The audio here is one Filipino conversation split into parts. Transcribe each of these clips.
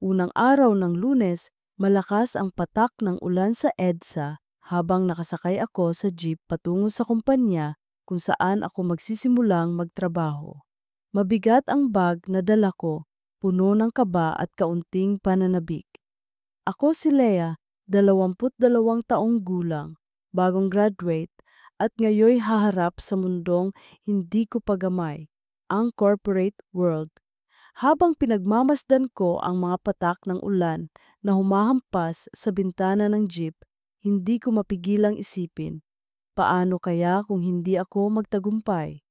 Unang araw ng Lunes, malakas ang patak ng ulan sa EDSA habang nakasakay ako sa jeep patungo sa kumpanya kung saan ako magsisimulang magtrabaho. Mabigat ang bag na dala ko, puno ng kaba at kaunting pananabik. Ako si Lea, 22 taong gulang, bagong graduate, at ngayoy haharap sa mundong hindi ko pagamay, ang corporate world. Habang pinagmamasdan ko ang mga patak ng ulan na humahampas sa bintana ng jeep, hindi ko mapigilang isipin, paano kaya kung hindi ako magtagumpay?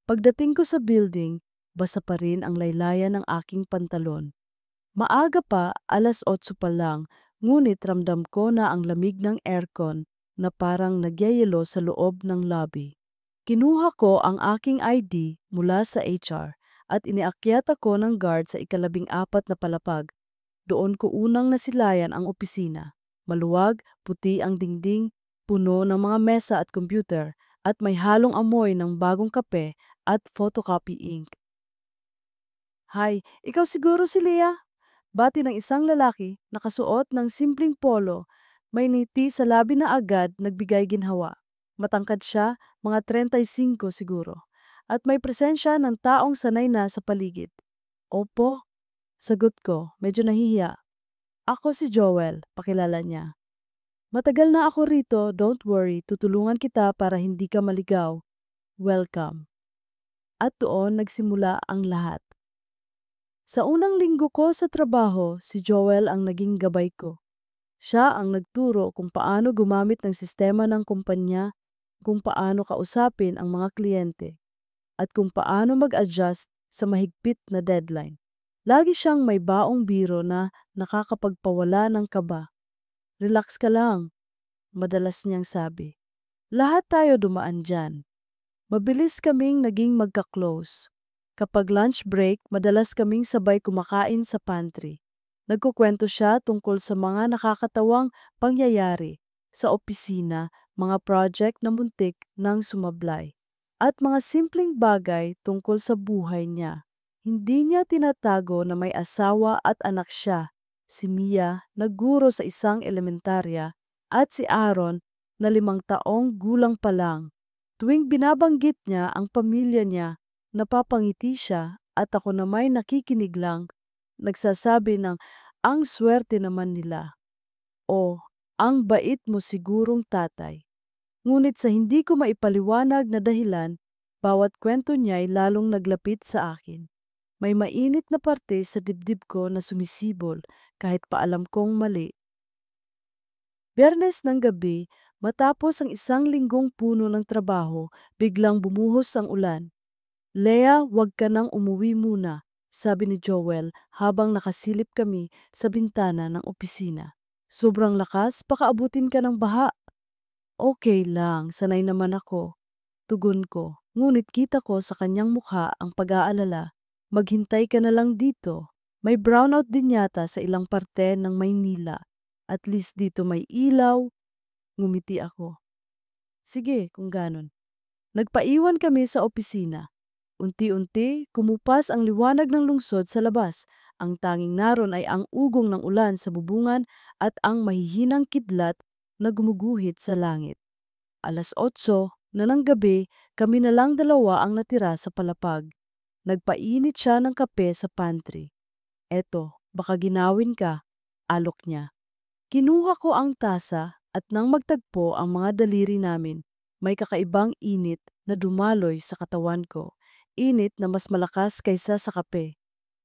Pagdating ko sa building, basa pa rin ang laylayan ng aking pantalon. Maaga pa, 8:00 pa lang, ngunit ramdam ko na ang lamig ng aircon na parang nagyayelo sa loob ng lobby. Kinuha ko ang aking ID mula sa HR at iniakyat ako ng guard sa ika-14 na palapag. Doon ko unang nasilayan ang opisina. Maluwag, puti ang dingding, puno ng mga mesa at computer, at may halong amoy ng bagong kape at photocopy ink. Hi, ikaw siguro si Leah? Bati ng isang lalaki, nakasuot ng simpleng polo, may ngiti sa labi na agad nagbigay ginhawa. Matangkad siya, mga 35 siguro, at may presensya ng taong sanay na sa paligid. Opo, sagot ko, medyo nahihiya. Ako si Joel, pakilala niya. Matagal na ako rito, don't worry, tutulungan kita para hindi ka maligaw. Welcome. At doon nagsimula ang lahat. Sa unang linggo ko sa trabaho, si Joel ang naging gabay ko. Siya ang nagturo kung paano gumamit ng sistema ng kumpanya, kung paano kausapin ang mga kliyente, at kung paano mag-adjust sa mahigpit na deadline. Lagi siyang may baong biro na nakakapagpawala ng kaba. Relax ka lang, madalas niyang sabi. Lahat tayo dumaan dyan. Mabilis kaming naging magka-close. Kapag lunch break, madalas kaming sabay kumakain sa pantry. Nagkukwento siya tungkol sa mga nakakatawang pangyayari sa opisina, mga project na muntik nang sumablay, at mga simpleng bagay tungkol sa buhay niya. Hindi niya tinatago na may asawa at anak siya, si Mia na guro sa isang elementarya at si Aaron na 5 taong gulang pa lang. Tuwing binabanggit niya ang pamilya niya, napapangiti siya at ako na may nakikinig lang, nagsasabi ng ang swerte naman nila o ang bait mo sigurong tatay. Ngunit sa hindi ko maipaliwanag na dahilan, bawat kwento niya ay lalong naglapit sa akin. May mainit na parte sa dibdib ko na sumisibol kahit pa alam kong mali. Biyernes ng gabi, matapos ang isang linggong puno ng trabaho, biglang bumuhos ang ulan. Lea, wag ka nang umuwi muna, sabi ni Joel habang nakasilip kami sa bintana ng opisina. Sobrang lakas, baka abutin ka ng baha. Okay lang, sanay naman ako. Tugon ko, ngunit kita ko sa kanyang mukha ang pag-aalala. Maghintay ka na lang dito. May brownout din yata sa ilang parte ng Maynila. At least dito may ilaw. Ngumiti ako. Sige, kung ganon. Nagpaiwan kami sa opisina. Unti-unti, kumupas ang liwanag ng lungsod sa labas. Ang tanging naroon ay ang ugong ng ulan sa bubungan at ang mahihinang kidlat na gumuguhit sa langit. 8:00 na ng gabi, kami na lang dalawa ang natira sa palapag. Nagpainit siya ng kape sa pantry. Eto, baka ginawin ka, alok niya. Kinuha ko ang tasa at nang magtagpo ang mga daliri namin, may kakaibang init na dumaloy sa katawan ko. Init na mas malakas kaysa sa kape.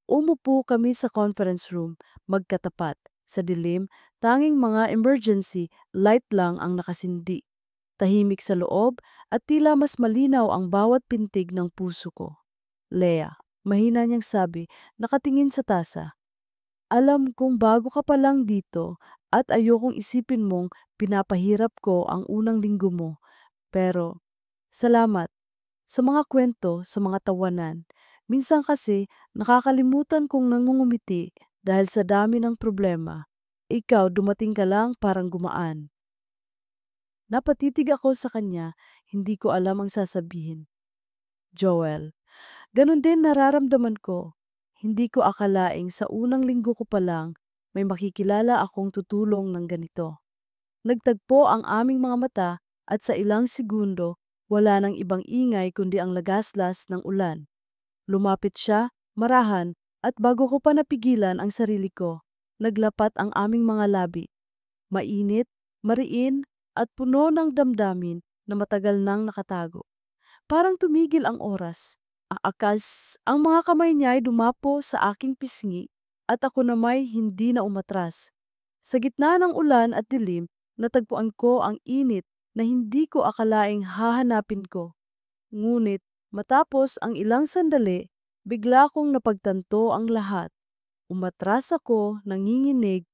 Umupo kami sa conference room, magkatapat. Sa dilim, tanging mga emergency light lang ang nakasindi. Tahimik sa loob at tila mas malinaw ang bawat pintig ng puso ko. Lea, mahina niyang sabi, nakatingin sa tasa. Alam kong bago ka pa lang dito at ayokong isipin mong pinapahirap ko ang unang linggo mo. Pero, salamat sa mga kwento, sa mga tawanan. Minsan kasi nakakalimutan kong nangungumiti dahil sa dami ng problema. Ikaw dumating ka lang parang gumaan. Napatitig ako sa kanya, hindi ko alam ang sasabihin. Joel, ganun din nararamdaman ko. Hindi ko akalaing sa unang linggo ko pa lang may makikilala akong tutulong ng ganito. Nagtagpo ang aming mga mata at sa ilang segundo wala nang ibang ingay kundi ang lagaslas ng ulan. Lumapit siya, marahan, at bago ko pa napigilan ang sarili ko, naglapat ang aming mga labi. Mainit, mariin, at puno ng damdamin na matagal nang nakatago. Parang tumigil ang oras. Aakas, ang mga kamay niya ay dumapo sa aking pisngi at ako namay hindi na umatras. Sa gitna ng ulan at dilim, natagpuan ko ang init na hindi ko akalaing hahanapin ko. Ngunit matapos ang ilang sandali, bigla kong napagtanto ang lahat. Umatras ako, nanginginig.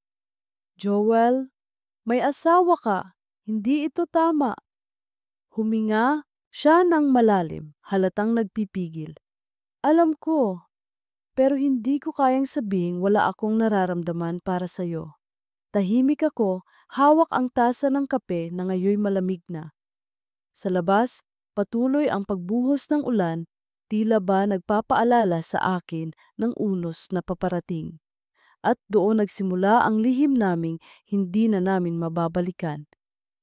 Joel, may asawa ka. Hindi ito tama. Huminga siya ng malalim, halatang nagpipigil. Alam ko, pero hindi ko kayang sabing wala akong nararamdaman para sa'yo. Tahimik ako, hawak ang tasa ng kape na ngayoy malamig na. Sa labas, patuloy ang pagbuhos ng ulan, tila ba nagpapaalala sa akin ng unos na paparating. At doon nagsimula ang lihim naming hindi na namin mababalikan.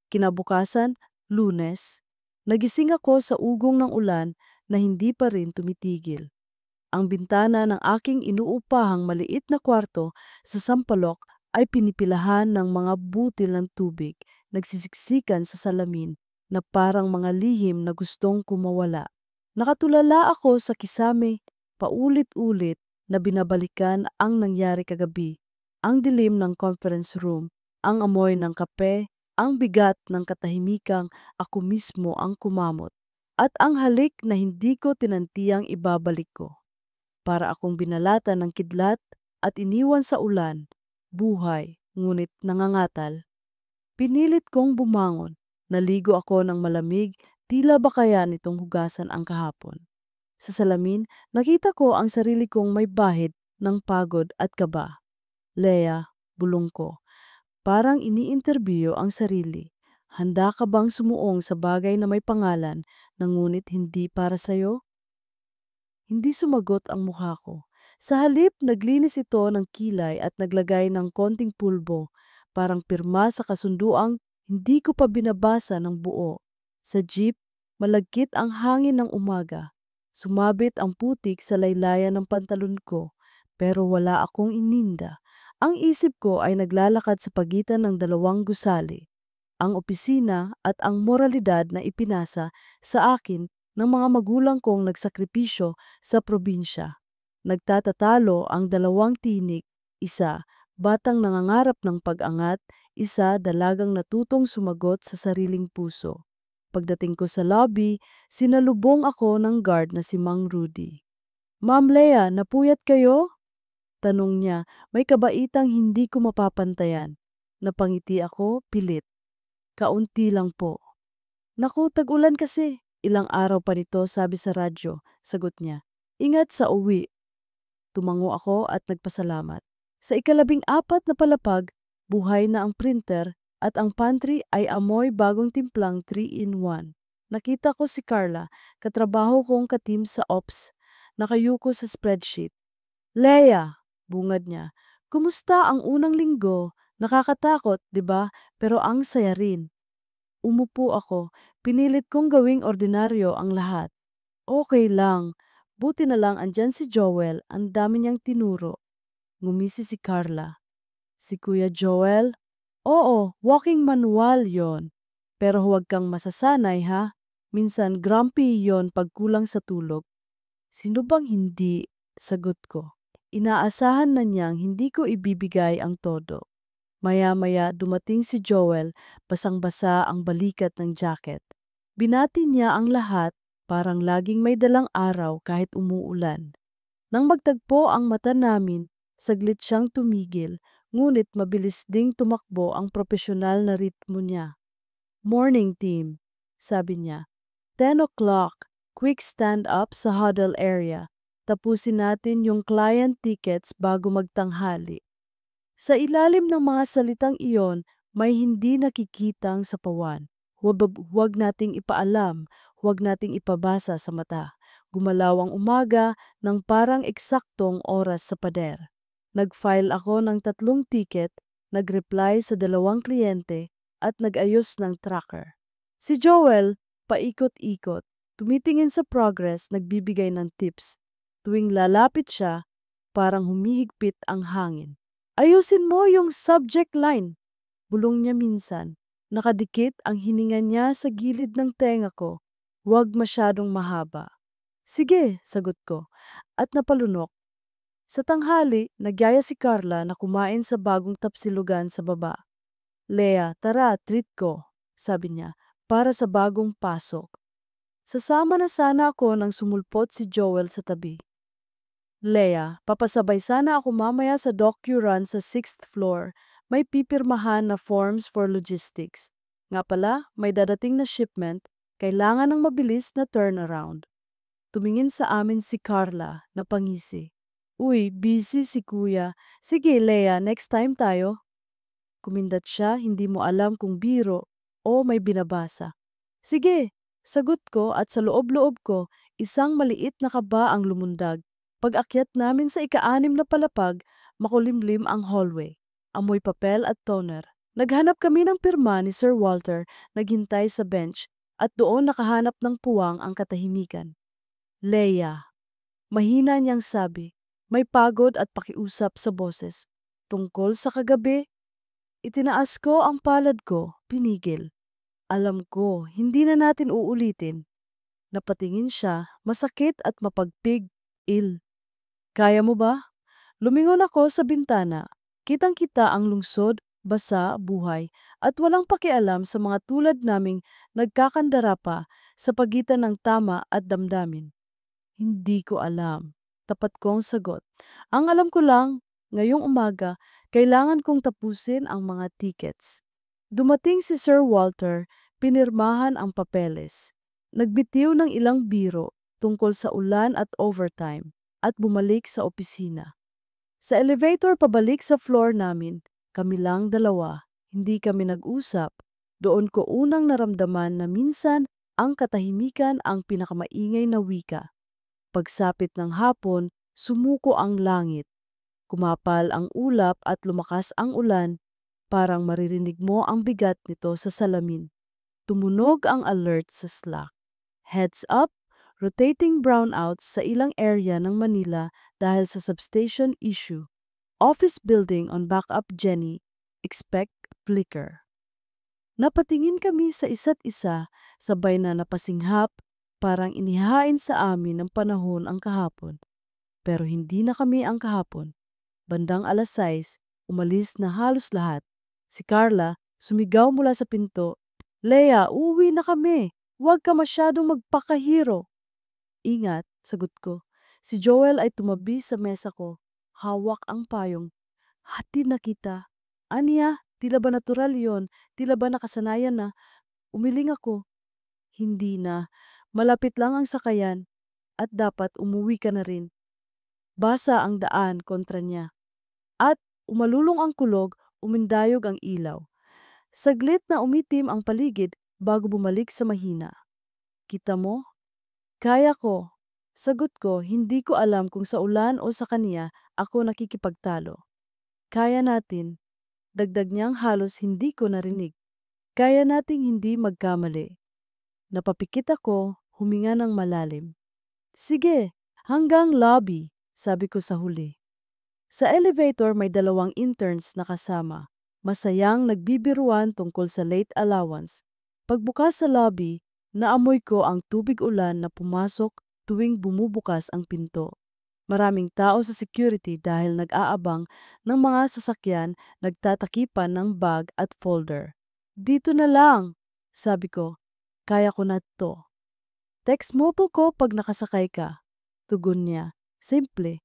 Kinabukasan, Lunes, nagising ako sa ugong ng ulan na hindi pa rin tumitigil. Ang bintana ng aking inuupahang maliit na kwarto sa Sampaloc ay pinipilahan ng mga butil ng tubig, nagsisiksikan sa salamin na parang mga lihim na gustong kumawala. Nakatulala ako sa kisame, paulit-ulit na binabalikan ang nangyari kagabi. Ang dilim ng conference room, ang amoy ng kape, ang bigat ng katahimikang ako mismo ang kumamot, at ang halik na hindi ko tinantiyang ibabalik ko. Para akong binalatan ng kidlat at iniwan sa ulan, buhay, ngunit nangangatal. Pinilit kong bumangon, naligo ako ng malamig, tila ba kaya nitong hugasan ang kahapon. Sa salamin, nakita ko ang sarili kong may bahid ng pagod at kaba. Leah, bulong ko, parang ini-interview ang sarili. Handa ka bang sumuong sa bagay na may pangalan na ngunit hindi para sa'yo? Hindi sumagot ang mukha ko. Sa halip, naglinis ito ng kilay at naglagay ng konting pulbo, parang pirma sa kasunduang hindi ko pa binabasa ng buo. Sa jeep, malagkit ang hangin ng umaga. Sumabit ang putik sa laylayan ng pantalon ko, pero wala akong ininda. Ang isip ko ay naglalakad sa pagitan ng dalawang gusali, ang opisina at ang moralidad na ipinasa sa akin ng mga magulang kong nagsakripisyo sa probinsya. Nagtatatalo ang dalawang tinik, isa batang nangangarap ng pag-angat, isa dalagang natutong sumagot sa sariling puso. Pagdating ko sa lobby, sinalubong ako ng guard na si Mang Rudy. Ma'am Leah, napuyat kayo? Tanong niya, may kabaitang hindi ko mapapantayan. Napangiti ako, pilit. Kaunti lang po. Naku, tag-ulan kasi. Ilang araw pa nito, sabi sa radyo. Sagot niya. Ingat sa uwi. Tumango ako at nagpasalamat. Sa ika-14 na palapag, buhay na ang printer at ang pantry ay amoy bagong timplang 3-in-1. Nakita ko si Carla, katrabaho kong katim sa ops, nakayuko sa spreadsheet. Leah, bungad niya, kumusta ang unang linggo? Nakakatakot, di ba? Pero ang saya rin. Umupo ako, pinilit kong gawing ordinaryo ang lahat. Okay lang, buti na lang andyan si Joel, ang dami niyang tinuro. Ngumisi si Carla. Si Kuya Joel? Oo, walking manual yon. Pero huwag kang masasanay ha. Minsan grumpy yon pag kulang sa tulog. Sino bang hindi? Sagot ko. Inaasahan na niyang hindi ko ibibigay ang todo. Maya-maya dumating si Joel, basang-basa ang balikat ng jacket. Binati niya ang lahat, parang laging may dalang araw kahit umuulan. Nang magtagpo ang mata namin, saglit siyang tumigil, ngunit mabilis ding tumakbo ang profesional na ritmo niya. Morning team, sabi niya. 10 o'clock, quick stand up sa huddle area. Tapusin natin yung client tickets bago magtanghali. Sa ilalim ng mga salitang iyon, may hindi nakikitang sapawan. Huwag nating ipaalam, huwag nating ipabasa sa mata. Gumalaw ang umaga ng parang eksaktong oras sa pader. Nag-file ako ng 3 ticket, nag-reply sa 2 kliyente, at nag-ayos ng tracker. Si Joel, paikot-ikot, tumitingin sa progress, nagbibigay ng tips. Tuwing lalapit siya, parang humihigpit ang hangin. Ayusin mo yung subject line, bulong niya minsan. Nakadikit ang hininga niya sa gilid ng tenga ko. Huwag masyadong mahaba. Sige, sagot ko, at napalunok. Sa tanghali, nagyaya si Carla na kumain sa bagong tapsilugan sa baba. Lea, tara, treat ko, sabi niya, para sa bagong pasok. Sasama na sana ako nang sumulpot si Joel sa tabi. Lea, papasabay sana ako mamaya sa docu-run sa 6th floor. May pipirmahan na forms for logistics. Nga pala, may dadating na shipment, kailangan ng mabilis na turnaround. Tumingin sa amin si Carla na pangisi. Uy, busy si kuya. Sige, Lea, next time tayo. Kumindat siya, hindi mo alam kung biro o may binabasa. Sige, sagot ko, at sa loob-loob ko, isang maliit na kaba ang lumundag. Pag-akyat namin sa ika-6 na palapag, makulimlim ang hallway. Amoy papel at toner. Naghanap kami ng pirma ni Sir Walter, naghintay sa bench, at doon nakahanap ng puwang ang katahimikan. Leia, mahina niyang sabi, may pagod at pakiusap sa boses. Tungkol sa kagabi, itinaas ko ang palad ko, pinigil. Alam ko, hindi na natin uulitin. Napatingin siya, masakit at mapagpig, Kaya mo ba? Lumingon ako sa bintana. Kitang-kita ang lungsod, basa, buhay, at walang pakialam sa mga tulad naming nagkakandara pa sa pagitan ng tama at damdamin. Hindi ko alam. Tapat kong sagot. Ang alam ko lang, ngayong umaga, kailangan kong tapusin ang mga tickets. Dumating si Sir Walter, pinirmahan ang papeles. Nagbitiw ng ilang biro tungkol sa ulan at overtime, at bumalik sa opisina. Sa elevator pabalik sa floor namin, kami lang dalawa, hindi kami nag-usap. Doon ko unang naramdaman na minsan ang katahimikan ang pinakamaingay na wika. Pagsapit ng hapon, sumuko ang langit. Kumapal ang ulap at lumakas ang ulan, parang maririnig mo ang bigat nito sa salamin. Tumunog ang alert sa Slack. Heads up, rotating brownouts sa ilang area ng Manila dahil sa substation issue. Office building on backup Jenny, expect flicker. Napatingin kami sa isa't isa, sabay na napasinghap, parang inihain sa amin ng panahon ang kahapon. Pero hindi na kami ang kahapon. Bandang 6:00, umalis na halos lahat. Si Carla, sumigaw mula sa pinto, Lea, uuwi na kami. Huwag ka masyadong magpakahiro. Ingat, sagot ko. Si Joel ay tumabi sa mesa ko. Hawak ang payong. Hati na kita. Aniya, tila ba natural yon? Tila ba nakasanayan na? Umiling ako. Hindi na. Malapit lang ang sakayan. At dapat umuwi ka na rin. Basa ang daan kontra niya. At umalulong ang kulog, umindayog ang ilaw. Saglit na umitim ang paligid bago bumalik sa mahina. Kita mo? Kaya ko. Sagot ko, hindi ko alam kung sa ulan o sa kaniya ako nakikipagtalo. Kaya natin. Dagdag niyang halos hindi ko narinig. Kaya nating hindi magkamali. Napapikit ako, huminga ng malalim. Sige, hanggang lobby, sabi ko sa huli. Sa elevator may 2 interns na kasama. Masayang nagbibiruan tungkol sa late allowance. Pagbukas sa lobby, naamoy ko ang tubig ulan na pumasok tuwing bumubukas ang pinto. Maraming tao sa security dahil nag-aabang ng mga sasakyan, nagtatakipan ng bag at folder. Dito na lang, sabi ko. Kaya ko na to. Text mo po ko pag nakasakay ka. Tugon niya. Simple.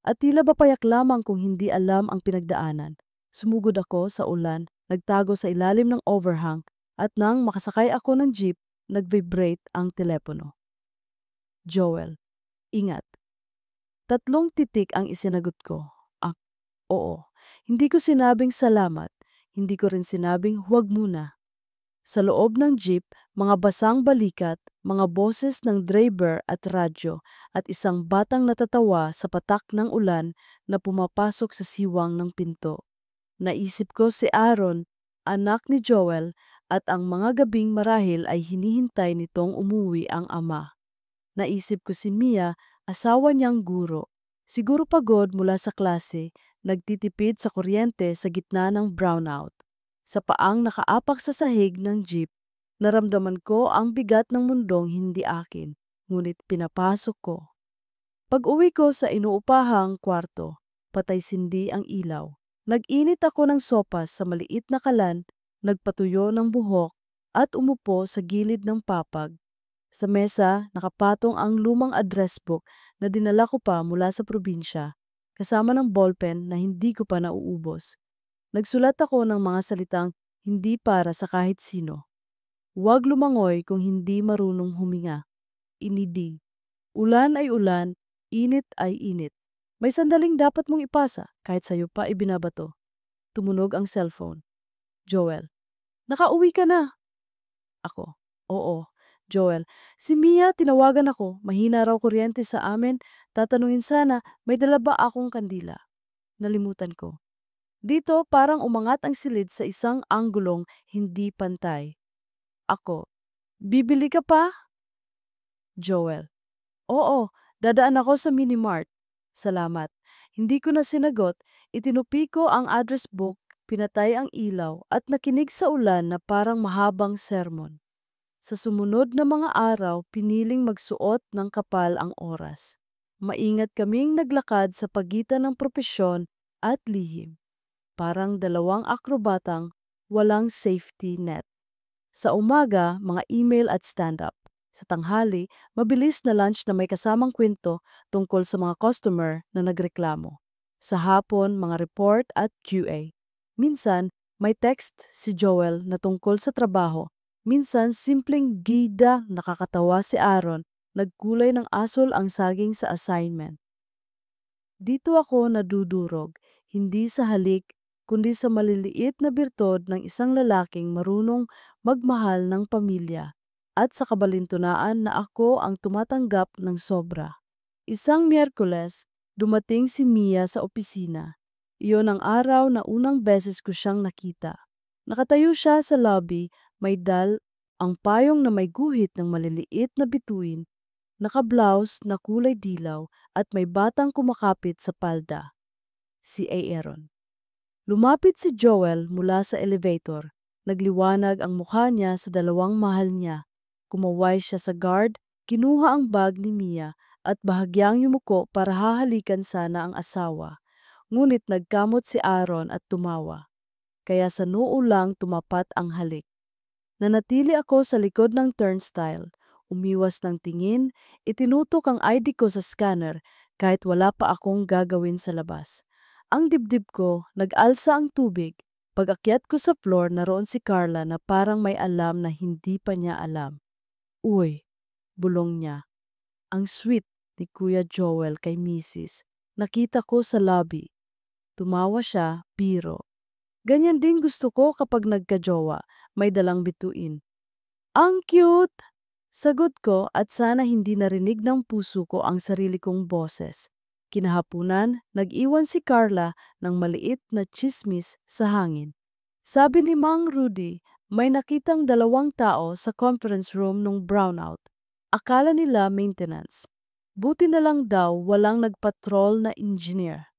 At tila ba payak lamang kung hindi alam ang pinagdaanan. Sumugod ako sa ulan, nagtago sa ilalim ng overhang, at nang makasakay ako ng jeep, nag-vibrate ang telepono. Joel, ingat. 3 titik ang isinagot ko. Oo. Hindi ko sinabing salamat. Hindi ko rin sinabing huwag muna. Sa loob ng jeep, Mga basang balikat, mga boses ng driver at radyo, at isang batang natatawa sa patak ng ulan na pumapasok sa siwang ng pinto. Naisip ko si Aaron, anak ni Joel, at ang mga gabing marahil ay hinihintay nitong umuwi ang ama. Naisip ko si Mia, asawa niyang guro. Siguro pagod mula sa klase, nagtitipid sa kuryente sa gitna ng brownout. Sa paang nakaapak sa sahig ng jeep, naramdaman ko ang bigat ng mundong hindi akin, ngunit pinapasok ko. Pag-uwi ko sa inuupahang kwarto, patay sindi ang ilaw. Nag-init ako ng sopas sa maliit na kalan, nagpatuyo ng buhok, at umupo sa gilid ng papag. Sa mesa, nakapatong ang lumang address book na dinala ko pa mula sa probinsya, kasama ng ballpen na hindi ko pa nauubos. Nagsulat ako ng mga salitang hindi para sa kahit sino. Huwag lumangoy kung hindi marunong huminga. Inidi. Ulan ay ulan, init ay init. May sandaling dapat mong ipasa kahit sa'yo pa ibinabato. Tumunog ang cellphone. Joel. Nakauwi ka na. Ako. Oo. Joel. Si Mia, tinawagan ako. Mahina raw kuryente sa amin. Tatanungin sana, may dala ba akong kandila? Nalimutan ko. Dito parang umangat ang silid sa isang anggulong hindi pantay. Ako. Bibili ka pa? Joel. Oo, dadaan ako sa Minimart. Salamat. Hindi ko na sinagot, itinupi ko ang address book, pinatay ang ilaw at nakinig sa ulan na parang mahabang sermon. Sa sumunod na mga araw, piniling magsuot ng kapal ang oras. Maingat kaming naglakad sa pagitan ng propesyon at lihim. Parang dalawang akrobatang walang safety net. Sa umaga, mga email at stand-up. Sa tanghali, mabilis na lunch na may kasamang kwento tungkol sa mga customer na nagreklamo. Sa hapon, mga report at QA. Minsan, may text si Joel na tungkol sa trabaho. Minsan, simpleng gida nakakatawa si Aaron, nagkulay ng asol ang saging sa assignment. Dito ako nadudurog, hindi sa halik, kundi sa maliliit na birtod ng isang lalaking marunong magmahal ng pamilya at sa kabalintunaan na ako ang tumatanggap ng sobra. Isang Miyerkules, dumating si Mia sa opisina. Iyon ang araw na unang beses ko siyang nakita. Nakatayo siya sa lobby, may ang payong na may guhit ng maliliit na bituin, naka-blouse na kulay dilaw at may batang kumakapit sa palda. Si Aaron. Lumapit si Joel mula sa elevator. Nagliwanag ang mukha niya sa dalawang mahal niya. Kumaway siya sa guard, kinuha ang bag ni Mia at bahagyang yumuko para hahalikan sana ang asawa. Ngunit nagkamot si Aaron at tumawa. Kaya sa noo lang tumapat ang halik. Nanatili ako sa likod ng turnstile. Umiwas ng tingin, itinutok ang ID ko sa scanner kahit wala pa akong gagawin sa labas. Ang dibdib ko, nag-alsa ang tubig. Pag-akyat ko sa floor, naroon si Carla na parang may alam na hindi pa niya alam. Uy, bulong niya. Ang sweet ni Kuya Joel kay Mrs. Nakita ko sa lobby. Tumawa siya, biro. Ganyan din gusto ko kapag nagkajowa, may dalang bituin. Ang cute! Sagot ko at sana hindi narinig ng puso ko ang sarili kong boses. Kinahapunan, nag-iwan si Carla ng maliit na tsismis sa hangin. Sabi ni Mang Rudy, may nakitang dalawang tao sa conference room nung brownout. Akala nila maintenance. Buti na lang daw walang nagpatrol na engineer.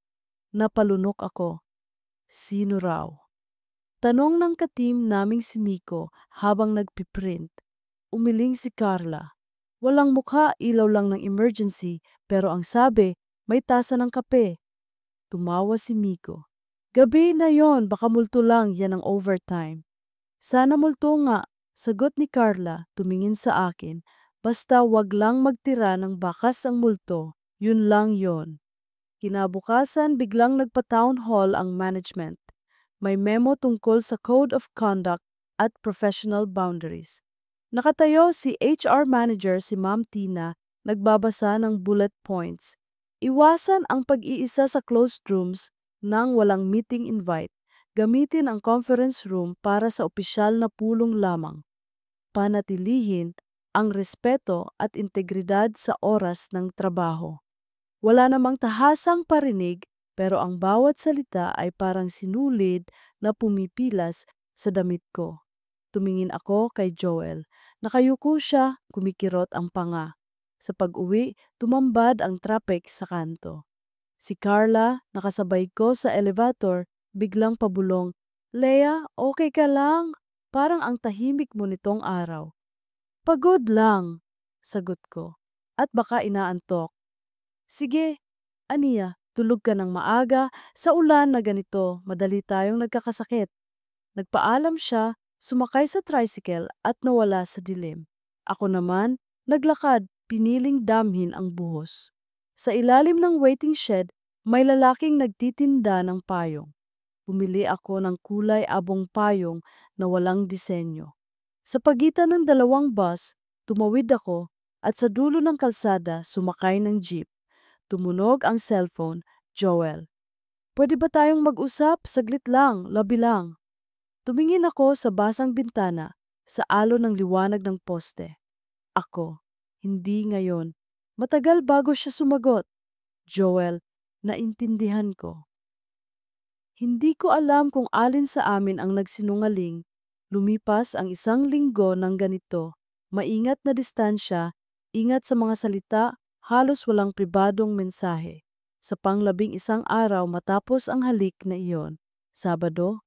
Napalunok ako. Sino raw? Tanong ng katim naming si Miko habang nagpiprint. Umiling si Carla. Walang mukha, ilaw lang ng emergency, pero ang sabi, may tasa ng kape. Tumawa si Miko. Gabi na yon, baka multo lang, yan ang overtime. Sana multo nga, sagot ni Carla, tumingin sa akin. Basta wag lang magtira ng bakas ang multo, yun lang yon. Kinabukasan, biglang nagpa-town hall ang management. May memo tungkol sa Code of Conduct at Professional Boundaries. Nakatayo si HR Manager si Ma'am Tina, nagbabasa ng bullet points. Iwasan ang pag-iisa sa closed rooms nang walang meeting invite. Gamitin ang conference room para sa opisyal na pulong lamang. panatilihin ang respeto at integridad sa oras ng trabaho. Wala namang tahasang parinig pero ang bawat salita ay parang sinulid na pumipilas sa damit ko. Tumingin ako kay Joel. Nakayuko siya, kumikirot ang panga. Sa pag-uwi, tumambad ang traffic sa kanto. Si Carla, nakasabay ko sa elevator, biglang pabulong, "Leia, okay ka lang? Parang ang tahimik mo nitong araw." "Pagod lang," sagot ko. "At baka inaantok." "Sige, aniya, tulog ka ng maaga, sa ulan na ganito, madali tayong nagkakasakit." Nagpaalam siya, sumakay sa tricycle at nawala sa dilim. Ako naman, naglakad, piniling damhin ang buhos. Sa ilalim ng waiting shed, may lalaking nagtitinda ng payong. Pumili ako ng kulay abong payong na walang disenyo. Sa pagitan ng dalawang bus, tumawid ako at sa dulo ng kalsada sumakay ng jeep. Tumunog ang cellphone, "Joel, pwede ba tayong mag-usap? Saglit lang, labi lang." Tumingin ako sa basang bintana, sa alon ng liwanag ng poste. Ako, hindi ngayon. Matagal bago siya sumagot. "Joel, naintindihan ko." Hindi ko alam kung alin sa amin ang nagsinungaling. Lumipas ang 1 linggo ng ganito. Maingat na distansya, ingat sa mga salita, halos walang pribadong mensahe. Sa pang-11 araw matapos ang halik na iyon, Sabado,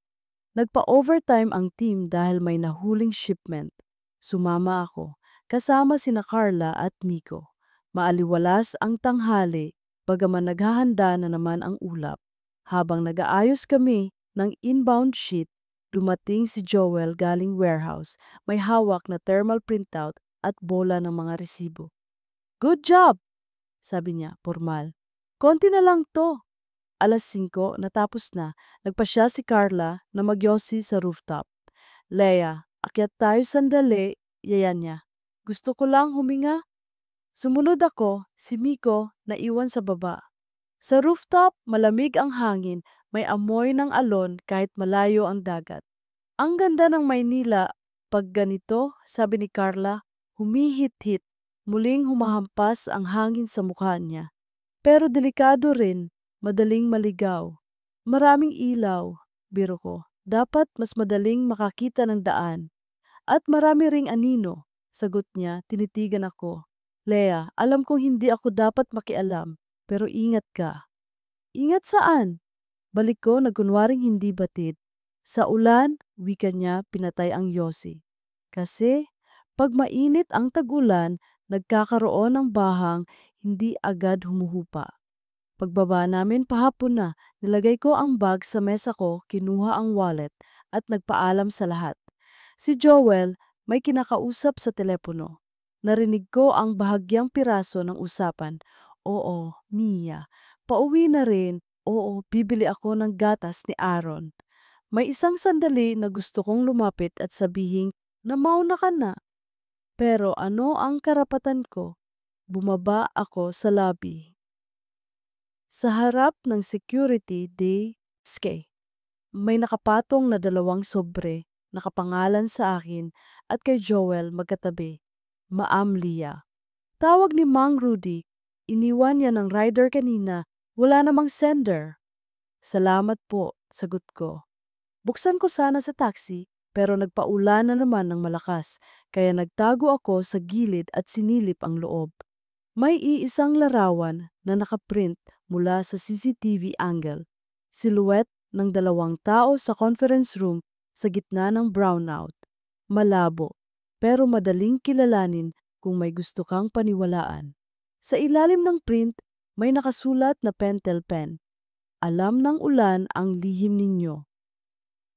nagpa-overtime ang team dahil may nahuling shipment. Sumama ako, kasama sina Carla at Miko. Maaliwalas ang tanghali, bagaman naghahanda na naman ang ulap. Habang nag-aayos kami ng inbound sheet, dumating si Joel galing warehouse, may hawak na thermal printout at bola ng mga resibo. "Good job!" sabi niya, formal. "Konti na lang to." 5:00 natapos na, nagpasya si Carla na magyosi sa rooftop. "Leia, akyat tayo sandali," yayan niya. "Gusto ko lang huminga." Sumunod ako, si Miko naiwan sa baba. Sa rooftop, malamig ang hangin, may amoy ng alon kahit malayo ang dagat. "Ang ganda ng Maynila pag ganito," sabi ni Carla, humihit-hit. Muling humahampas ang hangin sa mukha niya. "Pero delikado rin, madaling maligaw." "Maraming ilaw," biro ko. "Dapat mas madaling makakita ng daan." "At marami ring anino," sagot niya, tinitigan ako. "Leia, alam kong hindi ako dapat makialam, pero ingat ka." "Ingat saan?" Balik ko nagkunwaring hindi batid. "Sa ulan," wika niya, pinatay ang yosi. "Kasi, pag mainit ang tag-ulan, nagkakaroon ng bahang hindi agad humuhupa." Pagbaba namin pahapon na, nilagay ko ang bag sa mesa ko, kinuha ang wallet, at nagpaalam sa lahat. Si Joel may kinakausap sa telepono. Narinig ko ang bahagyang piraso ng usapan. "Oo, Mia. Pauwi na rin. Oo, bibili ako ng gatas ni Aaron." May isang sandali na gusto kong lumapit at sabihin na mauna ka na. Pero ano ang karapatan ko? Bumaba ako sa lobby. Sa harap ng security desk, may nakapatong na 2 sobre, nakapangalan sa akin at kay Joel magkatabi. "Ma'am Leah." Tawag ni Mang Rudy. "Iniwan niya ng rider kanina. Wala namang sender." "Salamat po," sagot ko. Buksan ko sana sa taxi pero nagpaulan na naman ng malakas kaya nagtago ako sa gilid at sinilip ang loob. May iisang larawan na nakaprint mula sa CCTV angle. Silhouette ng 2 tao sa conference room sa gitna ng brownout. Malabo, pero madaling kilalanin kung may gusto kang paniwalaan. Sa ilalim ng print, may nakasulat na pentel pen. "Alam ng ulan ang lihim ninyo."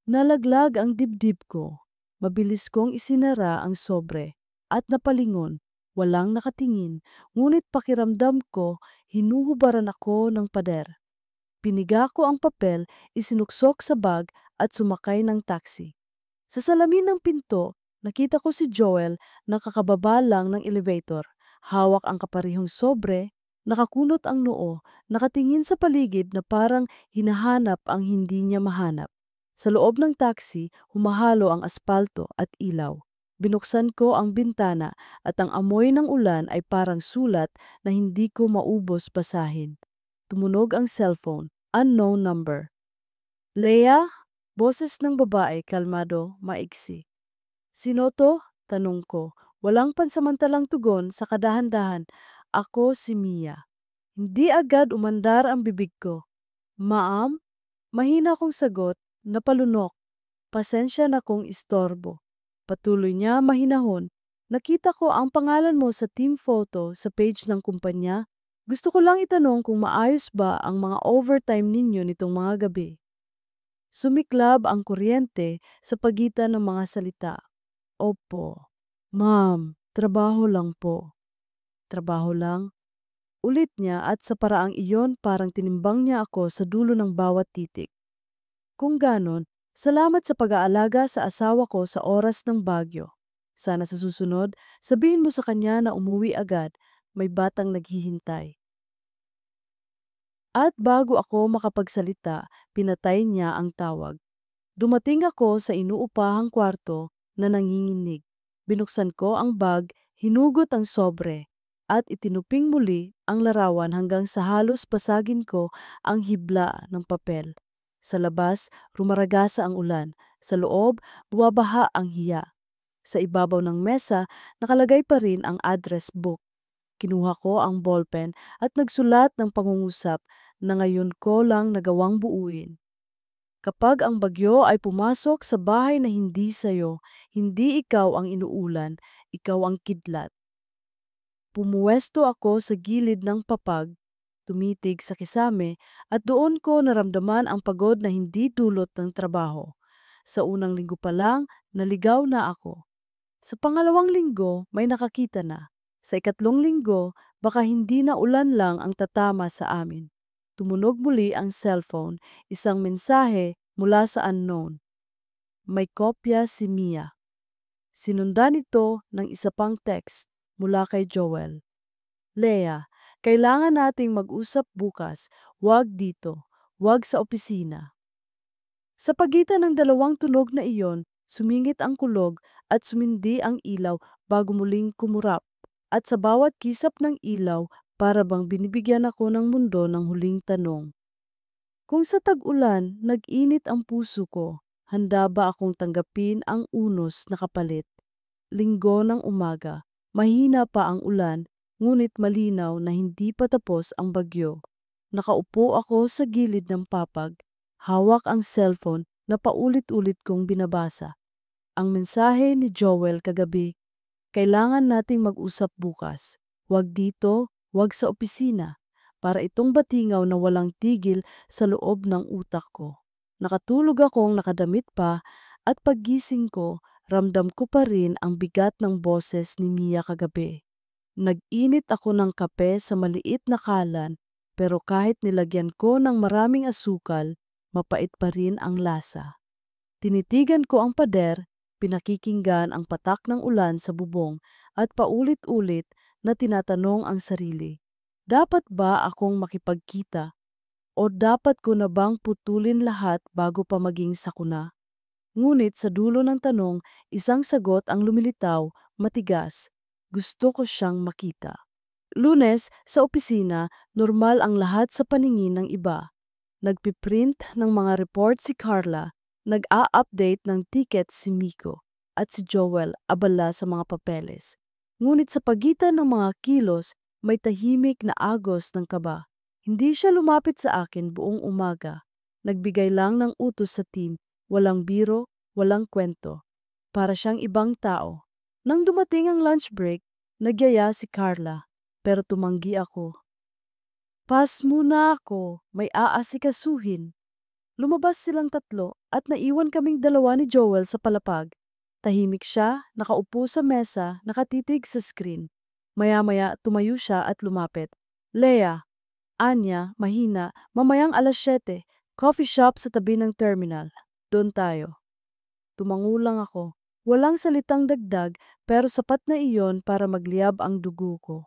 Nalaglag ang dibdib ko. Mabilis kong isinara ang sobre at napalingon. Walang nakatingin, ngunit pakiramdam ko hinuhubaran ako ng pader. Piniga ko ang papel, isinuksok sa bag at sumakay ng taxi. Sa salamin ng pinto, nakita ko si Joel na kakababa lang ng elevator. Hawak ang kaparihong sobre, nakakunot ang noo, nakatingin sa paligid na parang hinahanap ang hindi niya mahanap. Sa loob ng taxi, humahalo ang aspalto at ilaw. Binuksan ko ang bintana at ang amoy ng ulan ay parang sulat na hindi ko maubos basahin. Tumunog ang cellphone. Unknown number. Leia? Boses ng babae, kalmado, maiksi. Sino to? Tanong ko. Walang pansamantalang tugon sa kadahan-dahan. Ako si Mia. Hindi agad umandar ang bibig ko. Ma'am? Mahina kong sagot, napalunok. Pasensya na kung istorbo. Patuloy niya mahinahon. Nakita ko ang pangalan mo sa team photo sa page ng kumpanya. Gusto ko lang itanong kung maayos ba ang mga overtime ninyo nitong mga gabi. Sumiklab ang kuryente sa pagitan ng mga salita. Opo. Ma'am, trabaho lang po. Trabaho lang? Ulit niya at sa paraang iyon parang tinimbang niya ako sa dulo ng bawat titik. Kung ganon, salamat sa pag-aalaga sa asawa ko sa oras ng bagyo. Sana sa susunod, sabihin mo sa kanya na umuwi agad, may batang naghihintay. At bago ako makapagsalita, pinatay niya ang tawag. Dumating ako sa inuupahang kwarto na nanginginig. Binuksan ko ang bag, hinugot ang sobre, at itinuping muli ang larawan hanggang sa halos basagin ko ang hibla ng papel. Sa labas, rumaragasa ang ulan. Sa loob, buwabaha ang hiya. Sa ibabaw ng mesa, nakalagay pa rin ang address book. Kinuha ko ang ballpen at nagsulat ng pangungusap na ngayon ko lang nagawang buuin. Kapag ang bagyo ay pumasok sa bahay na hindi sayo, hindi ikaw ang inuulan, ikaw ang kidlat. Pumuwesto ako sa gilid ng papag, tumitig sa kisame at doon ko naramdaman ang pagod na hindi dulot ng trabaho. Sa unang linggo pa lang, naligaw na ako. Sa pangalawang linggo, may nakakita na. Sa ikatlong linggo, baka hindi na ulan lang ang tatama sa amin. Tumunog muli ang cellphone, isang mensahe mula sa unknown. May kopya si Mia. Sinundan ito ng isa pang text mula kay Joel. Leia, kailangan nating mag-usap bukas. Huwag dito. Huwag sa opisina. Sa pagitan ng dalawang tunog na iyon, sumingit ang kulog at sumindi ang ilaw bago muling kumurap. At sa bawat kisap ng ilaw, para bang binibigyan ako ng mundo ng huling tanong. Kung sa tag-ulan, nag-init ang puso ko, handa ba akong tanggapin ang unos na kapalit? Linggo ng umaga, mahina pa ang ulan, ngunit malinaw na hindi pa tapos ang bagyo. Nakaupo ako sa gilid ng papag, hawak ang cellphone na paulit-ulit kong binabasa. Ang mensahe ni Joel kagabi, kailangan nating mag-usap bukas. Huwag dito, huwag sa opisina, para itong batingaw na walang tigil sa loob ng utak ko. Nakatulog akong nakadamit pa at paggising ko, ramdam ko pa rin ang bigat ng boses ni Mia kagabi. Nag-init ako ng kape sa maliit na kalan, pero kahit nilagyan ko ng maraming asukal, mapait pa rin ang lasa. Tinitigan ko ang pader, pinakikinggan ang patak ng ulan sa bubong at paulit-ulit na tinatanong ang sarili. Dapat ba akong makipagkita? O dapat ko na bang putulin lahat bago pa maging sakuna? Ngunit sa dulo ng tanong, isang sagot ang lumilitaw, matigas. Gusto ko siyang makita. Lunes, sa opisina, normal ang lahat sa paningin ng iba. Nagpiprint ng mga report si Carla, nag-a-update ng ticket si Miko, at si Joel abala sa mga papeles. Ngunit sa pagitan ng mga kilos, may tahimik na agos ng kaba. Hindi siya lumapit sa akin buong umaga. Nagbigay lang ng utos sa team, walang biro, walang kwento. Para siyang ibang tao. Nang dumating ang lunch break, nagyaya si Carla, pero tumanggi ako. Pas muna ako, may aasikasuhin. Lumabas silang tatlo at naiwan kaming dalawa ni Joel sa palapag. Tahimik siya, nakaupo sa mesa, nakatitig sa screen. Maya-maya tumayo siya at lumapit. Leia, Anya, mahina, mamayang 7:00, coffee shop sa tabi ng terminal. Doon tayo. Tumango lang ako. Walang salitang dagdag pero sapat na iyon para magliyab ang dugo ko.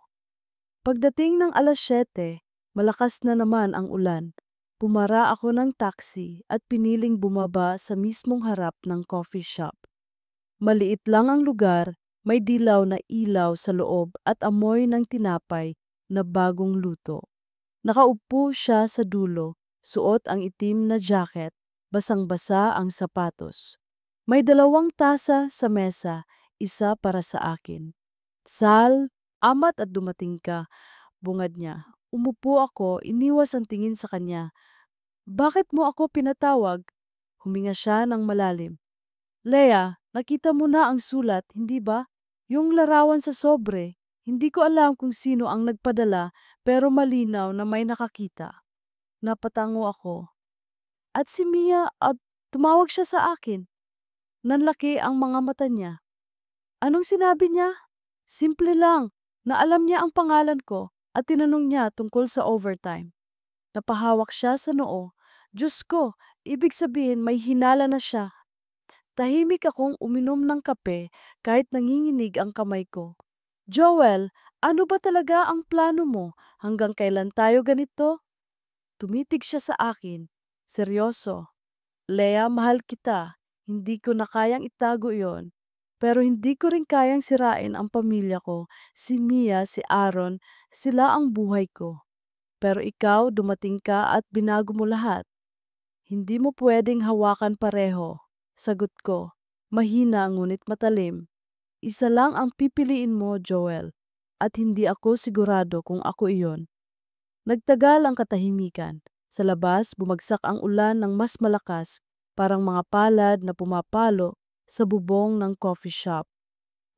Pagdating ng 7:00, malakas na naman ang ulan. Pumara ako ng taxi at piniling bumaba sa mismong harap ng coffee shop. Maliit lang ang lugar, may dilaw na ilaw sa loob at amoy ng tinapay na bagong luto. Nakaupo siya sa dulo, suot ang itim na jacket, basang-basa ang sapatos. May 2 tasa sa mesa, isa para sa akin. Sal, amat at dumating ka, bungad niya. Umupo ako, iniwas ang tingin sa kanya. Bakit mo ako pinatawag? Huminga siya ng malalim. Leah, nakita mo na ang sulat, hindi ba? Yung larawan sa sobre. Hindi ko alam kung sino ang nagpadala, pero malinaw na may nakakita. Napatango ako. At si Mia, tumawag siya sa akin. Nanlaki ang mga mata niya. Anong sinabi niya? Simple lang, na alam niya ang pangalan ko at tinanong niya tungkol sa overtime. Napahawak siya sa noo. Diyos ko, ibig sabihin may hinala na siya. Tahimik akong uminom ng kape kahit nanginginig ang kamay ko. Joel, ano ba talaga ang plano mo? Hanggang kailan tayo ganito? Tumitig siya sa akin. Seryoso. Leah, mahal kita. Hindi ko na kayang itago yon. Pero hindi ko rin kayang sirain ang pamilya ko. Si Mia, si Aaron, sila ang buhay ko. Pero ikaw, dumating ka at binago mo lahat. Hindi mo pwedeng hawakan pareho. Sagot ko, mahina ngunit matalim. Isa lang ang pipiliin mo, Joel, at hindi ako sigurado kung ako iyon. Nagtagal ang katahimikan. Sa labas, bumagsak ang ulan ng mas malakas, parang mga palad na pumapalo sa bubong ng coffee shop.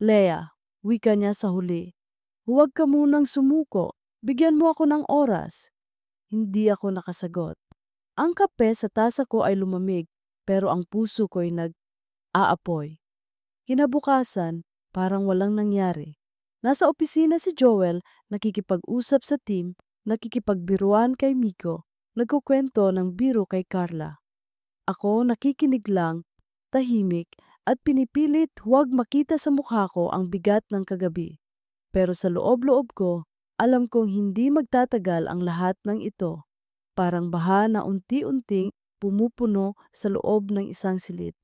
Leah, wika niya sa huli. Huwag ka munang sumuko. Bigyan mo ako ng oras. Hindi ako nakasagot. Ang kape sa tasa ko ay lumamig, pero ang puso ko'y nag-aapoy. Kinabukasan, parang walang nangyari. Nasa opisina si Joel, nakikipag-usap sa team, nakikipagbiruan kay Miko, nagkukwento ng biro kay Carla. Ako nakikinig lang, tahimik, at pinipilit huwag makita sa mukha ko ang bigat ng kagabi. Pero sa loob-loob ko, alam kong hindi magtatagal ang lahat ng ito. Parang baha na unti-unting pumupuno sa loob ng isang silid.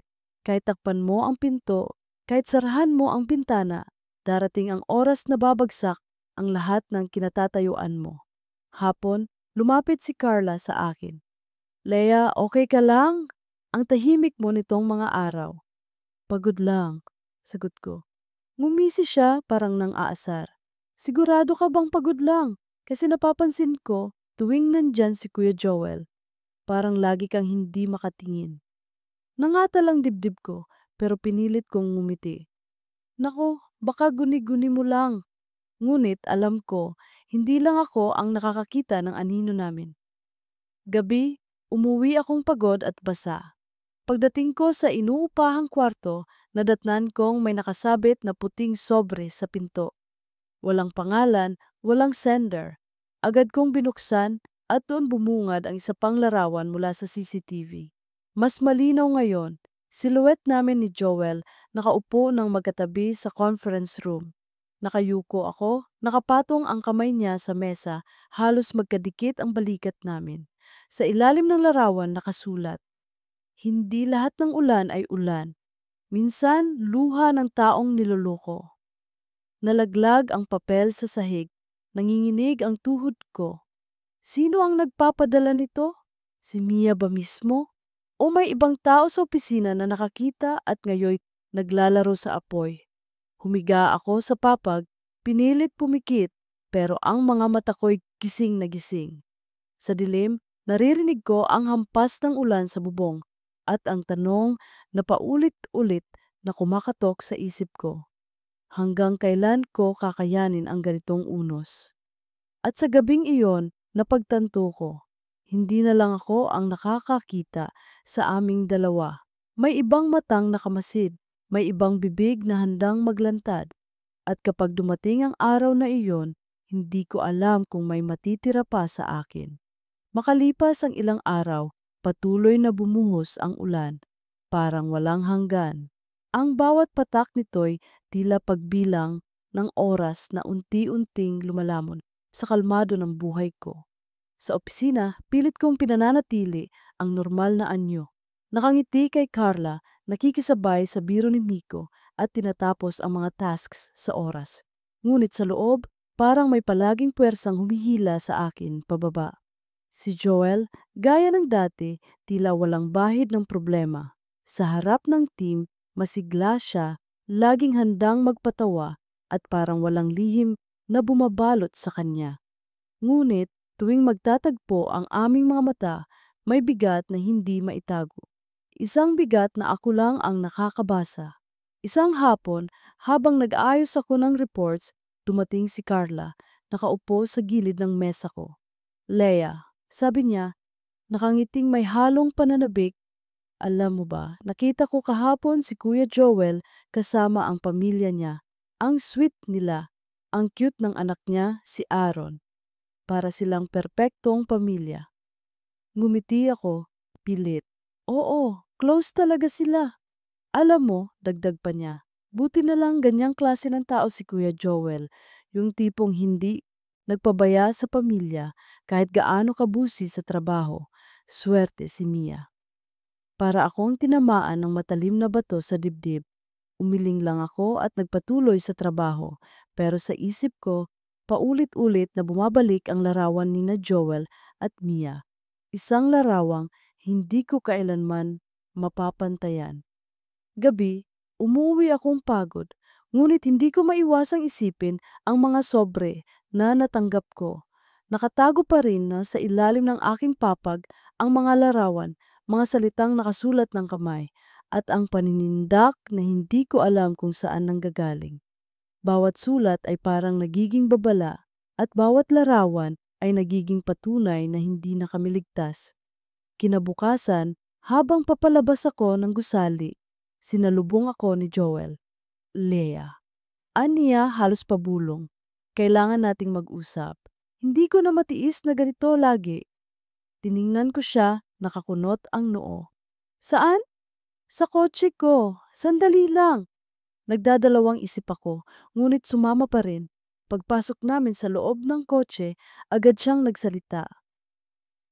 Kahit takpan mo ang pinto, kahit sarahan mo ang bintana, darating ang oras na babagsak ang lahat ng kinatatayuan mo. Hapon, lumapit si Carla sa akin. Leah, okay ka lang? Ang tahimik mo nitong mga araw. Pagod lang, sagot ko. Ngumisi siya parang nang aasar. Sigurado ka bang pagod lang? Kasi napapansin ko, tuwing nandyan si Kuya Joel, parang lagi kang hindi makatingin. Nangata lang dibdib ko, pero pinilit kong ngumiti. Nako, baka guni-guni mo lang. Ngunit alam ko, hindi lang ako ang nakakakita ng anino namin. Gabi, umuwi akong pagod at basa. Pagdating ko sa inuupahang kwarto, nadatnan kong may nakasabit na puting sobre sa pinto. Walang pangalan, walang sender. Agad kong binuksan at doon bumungad ang isa pang larawan mula sa CCTV. Mas malinaw ngayon, silhouette namin ni Joel nakaupo ng magkatabi sa conference room. Nakayuko ako, nakapatong ang kamay niya sa mesa, halos magkadikit ang balikat namin. Sa ilalim ng larawan nakasulat, hindi lahat ng ulan ay ulan. Minsan, luha ng taong niloloko. Nalaglag ang papel sa sahig. Nanginginig ang tuhod ko. Sino ang nagpapadala nito? Si Mia ba mismo? O may ibang tao sa opisina na nakakita at ngayoy naglalaro sa apoy? Humiga ako sa papag, pinilit pumikit, pero ang mga mata ko'y gising na gising. Sa dilim, naririnig ko ang hampas ng ulan sa bubong at ang tanong na paulit-ulit na kumakatok sa isip ko. Hanggang kailan ko kakayanin ang ganitong unos? At sa gabing iyon, napagtanto ko, hindi na lang ako ang nakakakita sa aming dalawa. May ibang matang nakamasid, may ibang bibig na handang maglantad. At kapag dumating ang araw na iyon, hindi ko alam kung may matitira pa sa akin. Makalipas ang ilang araw, patuloy na bumuhos ang ulan, parang walang hanggan. Ang bawat patak nito'y tila pagbilang ng oras na unti-unting lumalamon sa kalmado ng buhay ko. Sa opisina, pilit kong pinananatili ang normal na anyo. Nakangiti kay Carla, nakikisabay sa biro ni Miko at tinatapos ang mga tasks sa oras. Ngunit sa loob, parang may palaging puwersang humihila sa akin pababa. Si Joel, gaya ng dati, tila walang bahid ng problema. Sa harap ng team, masigla siya, laging handang magpatawa at parang walang lihim na bumabalot sa kanya. Ngunit tuwing magtatagpo ang aming mga mata, may bigat na hindi maitago. Isang bigat na ako lang ang nakakabasa. Isang hapon, habang nag-aayos ako ng reports, dumating si Carla, nakaupo sa gilid ng mesa ko. Leah, sabi niya, nakangiting may halong pananabik. Alam mo ba, nakita ko kahapon si Kuya Joel kasama ang pamilya niya. Ang sweet nila, ang cute ng anak niya, si Aaron. Para silang perpektong pamilya. Ngumiti ako, pilit. Oo, close talaga sila. Alam mo, dagdag pa niya, buti na lang ganyang klase ng tao si Kuya Joel, yung tipong hindi nagpabaya sa pamilya kahit gaano kabusi sa trabaho. Swerte si Mia. Para akong tinamaan ng matalim na bato sa dibdib. Umiling lang ako at nagpatuloy sa trabaho, pero sa isip ko, paulit-ulit na bumabalik ang larawan ni na Joel at Mia. Isang larawang hindi ko kailanman mapapantayan. Gabi, umuwi akong pagod, ngunit hindi ko maiwasang isipin ang mga sobre na natanggap ko. Nakatago pa rin na sa ilalim ng aking papag ang mga larawan, mga salitang nakasulat ng kamay, at ang paninindak na hindi ko alam kung saan nanggagaling. Bawat sulat ay parang nagiging babala, at bawat larawan ay nagiging patunay na hindi na kami ligtas. Kinabukasan, habang papalabas ako ng gusali, sinalubong ako ni Joel. Leah. Aniya halos pabulong. Kailangan nating mag-usap. Hindi ko na matiis na ganito lagi. Tiningnan ko siya, nakakunot ang noo. Saan? Sa kotse ko. Sandali lang. Nagdadalawang isip ako, ngunit sumama pa rin. Pagpasok namin sa loob ng kotse, agad siyang nagsalita.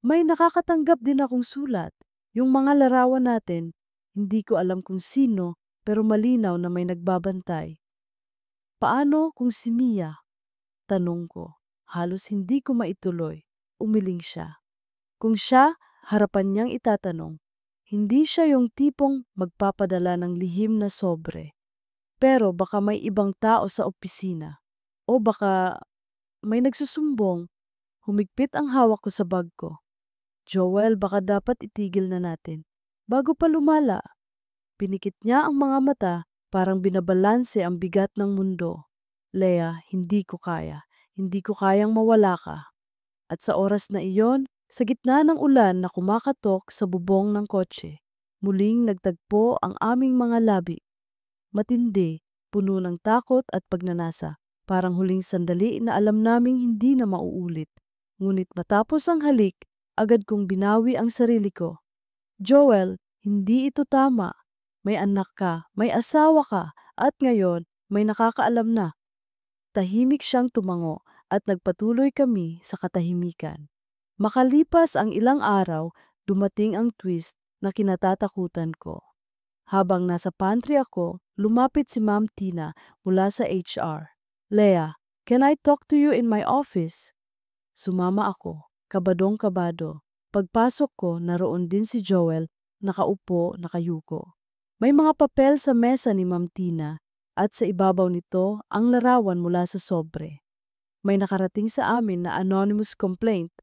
May nakakatanggap din akong sulat. Yung mga larawan natin, hindi ko alam kung sino, pero malinaw na may nagbabantay. Paano kung si Mia? Tanong ko. Halos hindi ko maituloy. Umiling siya. Kung siya, harapan niyang itatanong. Hindi siya yung tipong magpapadala ng lihim na sobre. Pero baka may ibang tao sa opisina. O baka may nagsusumbong. Humigpit ang hawak ko sa bag ko. Joel, baka dapat itigil na natin. Bago pa lumala. Pinikit niya ang mga mata, parang binabalanse ang bigat ng mundo. Leah, hindi ko kaya. Hindi ko kayang mawala ka. At sa oras na iyon, sa gitna ng ulan na kumakatok sa bubong ng kotse, muling nagtagpo ang aming mga labi. Matindi, puno ng takot at pagnanasa, parang huling sandali na alam naming hindi na mauulit. Ngunit matapos ang halik, agad kong binawi ang sarili ko. Joel, hindi ito tama. May anak ka, may asawa ka, at ngayon may nakakaalam na. Tahimik siyang tumango at nagpatuloy kami sa katahimikan. Makalipas ang ilang araw, dumating ang twist na kinatatakutan ko. Habang nasa pantry ako, lumapit si Ma'am Tina mula sa HR. Leah, can I talk to you in my office? Sumama ako, kabadong-kabado. Pagpasok ko, naroon din si Joel, nakaupo, nakayuko. May mga papel sa mesa ni Ma'am Tina at sa ibabaw nito ang larawan mula sa sobre. May nakarating sa amin na anonymous complaint.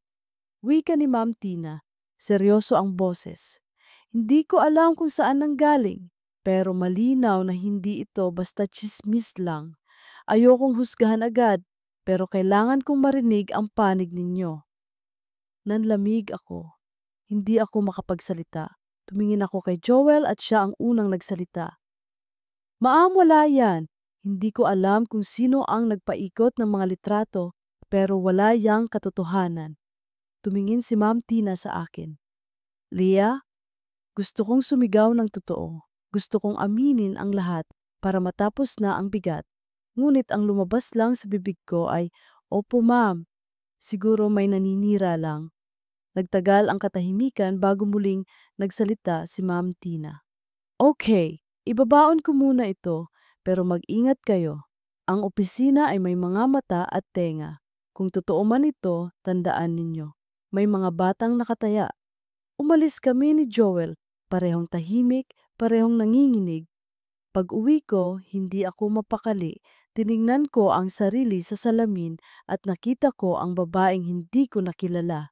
Wika ni Ma'am Tina, seryoso ang boses. Hindi ko alam kung saan nanggaling, pero malinaw na hindi ito basta chismis lang. Ayokong husgahan agad, pero kailangan kong marinig ang panig ninyo. Nanlamig ako. Hindi ako makapagsalita. Tumingin ako kay Joel at siya ang unang nagsalita. Maam, wala yan. Hindi ko alam kung sino ang nagpaikot ng mga litrato, pero wala yang katotohanan. Tumingin si Ma'am Tina sa akin. Leah, gusto kong sumigaw ng totoo. Gusto kong aminin ang lahat para matapos na ang bigat. Ngunit ang lumabas lang sa bibig ko ay, Opo ma'am, siguro may naninira lang. Nagtagal ang katahimikan bago muling nagsalita si Ma'am Tina. Okay, ibabaon ko muna ito, pero mag-ingat kayo. Ang opisina ay may mga mata at tenga. Kung totoo man ito, tandaan ninyo. May mga batang nakataya. Umalis kami ni Joel, parehong tahimik, parehong nanginginig. Pag-uwi ko, hindi ako mapakali. Tiningnan ko ang sarili sa salamin at nakita ko ang babaeng hindi ko nakilala.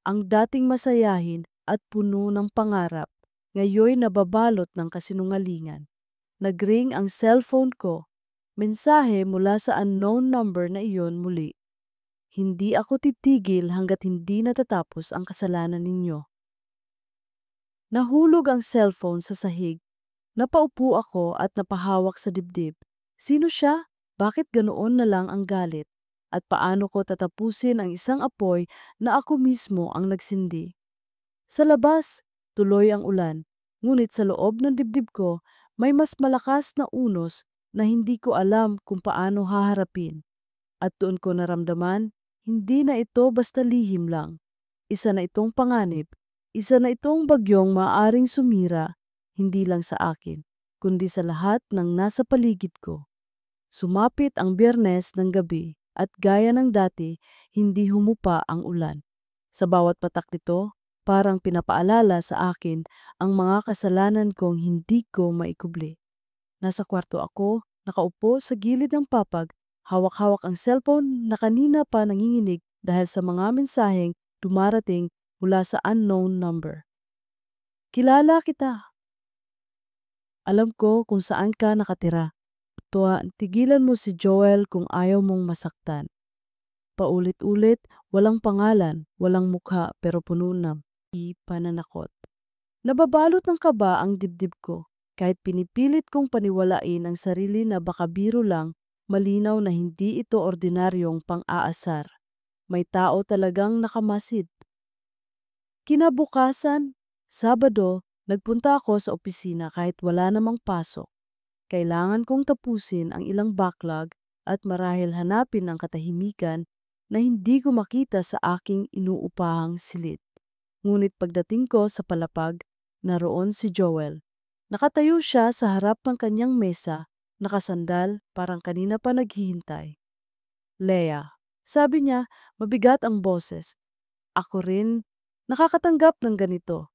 Ang dating masayahin at puno ng pangarap, ngayoy nababalot ng kasinungalingan. Nagring ang cellphone ko. Mensahe mula sa unknown number na iyon muli. Hindi ako titigil hanggat hindi natatapos ang kasalanan ninyo. Nahulog ang cellphone sa sahig. Napaupo ako at napahawak sa dibdib. Sino siya? Bakit ganoon na lang ang galit? At paano ko tatapusin ang isang apoy na ako mismo ang nagsindi? Sa labas, tuloy ang ulan. Ngunit sa loob ng dibdib ko, may mas malakas na unos na hindi ko alam kung paano haharapin. At doon ko naramdaman, hindi na ito basta lihim lang. Isa na itong panganib. Isa na itong bagyong maaaring sumira, hindi lang sa akin, kundi sa lahat ng nasa paligid ko. Sumapit ang Biyernes ng gabi at gaya ng dati, hindi humupa ang ulan. Sa bawat patak nito, parang pinapaalala sa akin ang mga kasalanan kong hindi ko maikubli. Nasa kwarto ako, nakaupo sa gilid ng papag, hawak-hawak ang cellphone na kanina pa nanginginig dahil sa mga mensaheng dumarating mula sa unknown number. Kilala kita. Alam ko kung saan ka nakatira. Tigilan mo si Joel kung ayaw mong masaktan. Paulit-ulit, walang pangalan, walang mukha pero puno ng pananakot. Nababalot ng kaba ang dibdib ko. Kahit pinipilit kong paniwalain ang sarili na baka biro lang, malinaw na hindi ito ordinaryong pang-aasar. May tao talagang nakamasid. Kinabukasan, Sabado, nagpunta ako sa opisina kahit wala namang pasok. Kailangan kong tapusin ang ilang backlog at marahil hanapin ang katahimikan na hindi ko makita sa aking inuupahang silid. Ngunit pagdating ko sa palapag, naroon si Joel. Nakatayo siya sa harap ng kanyang mesa, nakasandal, parang kanina pa naghihintay. Leah, sabi niya, mabigat ang boses. Ako rin, nakakatanggap ng ganito.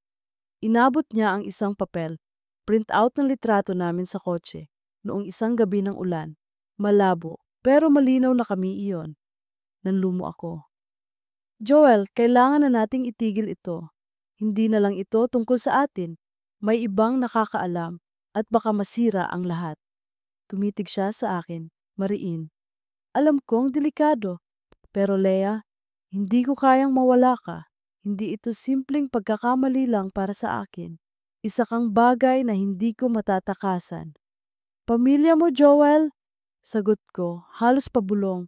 Inabot niya ang isang papel, print out ng litrato namin sa kotse, noong isang gabi ng ulan. Malabo, pero malinaw na kami iyon. Nanlumo ako. Joel, kailangan na nating itigil ito. Hindi na lang ito tungkol sa atin. May ibang nakakaalam at baka masira ang lahat. Tumitig siya sa akin, mariin. Alam kong delikado, pero Leah, hindi ko kayang mawala ka. Hindi ito simpleng pagkakamali lang para sa akin. Isa kang bagay na hindi ko matatakasan. Pamilya mo, Joel? Sagot ko, halos pabulong.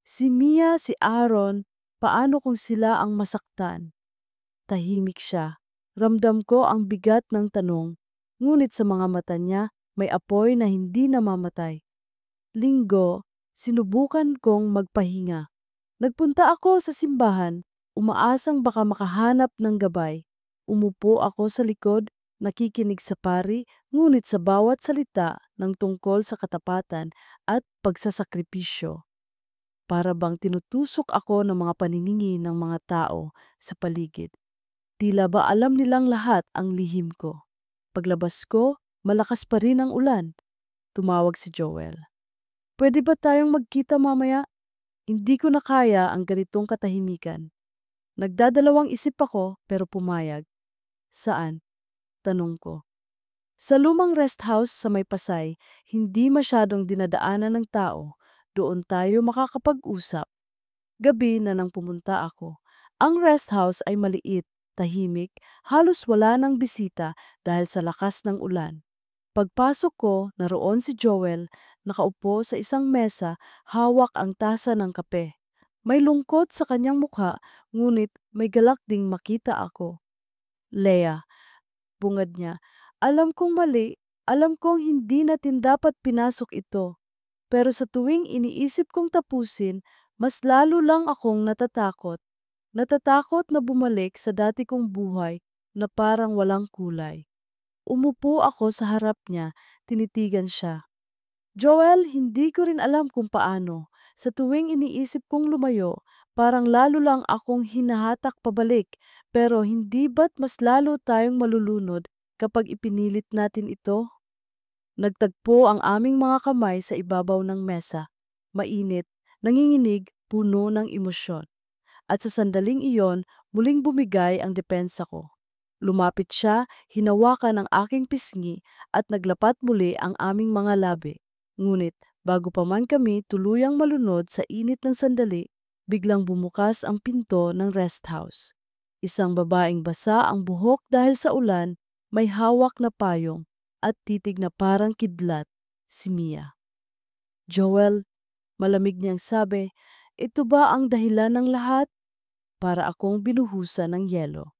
Si Mia, si Aaron, paano kung sila ang masaktan? Tahimik siya. Ramdam ko ang bigat ng tanong, ngunit sa mga mata niya may apoy na hindi namamatay. Linggo, sinubukan kong magpahinga. Nagpunta ako sa simbahan, umaasang baka makahanap ng gabay. Umupo ako sa likod, nakikinig sa pari, ngunit sa bawat salita ng tungkol sa katapatan at pagsasakripisyo. Para bang tinutusok ako ng mga paniningin ng mga tao sa paligid. Tila ba alam nilang lahat ang lihim ko. Paglabas ko, malakas pa rin ang ulan. Tumawag si Joel. Pwede ba tayong magkita mamaya? Hindi ko na kaya ang ganitong katahimikan. Nagdadalawang isip ako pero pumayag. Saan? Tanong ko. Sa lumang rest house sa may Pasay, hindi masyadong dinadaanan ng tao. Doon tayo makakapag-usap. Gabi na nang pumunta ako. Ang rest house ay maliit, tahimik, halos wala ng bisita dahil sa lakas ng ulan. Pagpasok ko, naroon si Joel, nakaupo sa isang mesa, hawak ang tasa ng kape. May lungkot sa kanyang mukha, ngunit may galak ding makita ako. Leah, bungad niya, alam kong mali, alam kong hindi natin dapat pinasok ito. Pero sa tuwing iniisip kong tapusin, mas lalo lang akong natatakot. Natatakot na bumalik sa dati kong buhay na parang walang kulay. Umupo ako sa harap niya, tinitigan siya. Joel, hindi ko rin alam kung paano. Sa tuwing iniisip kong lumayo, parang lalo lang akong hinahatak pabalik. Pero hindi ba't mas lalo tayong malulunod kapag ipinilit natin ito? Nagtagpo ang aming mga kamay sa ibabaw ng mesa. Mainit, nanginginig, puno ng emosyon. At sa sandaling iyon, muling bumigay ang depensa ko. Lumapit siya, hinawakan ang aking pisngi at naglapat muli ang aming mga labi. Ngunit bago pa man kami tuluyang malunod sa init ng sandali, biglang bumukas ang pinto ng rest house. Isang babaeng basa ang buhok dahil sa ulan, may hawak na payong at titig na parang kidlat, si Mia. Joel, malamig niyang sabi, ito ba ang dahilan ng lahat? Para akong binuhusan ng yelo.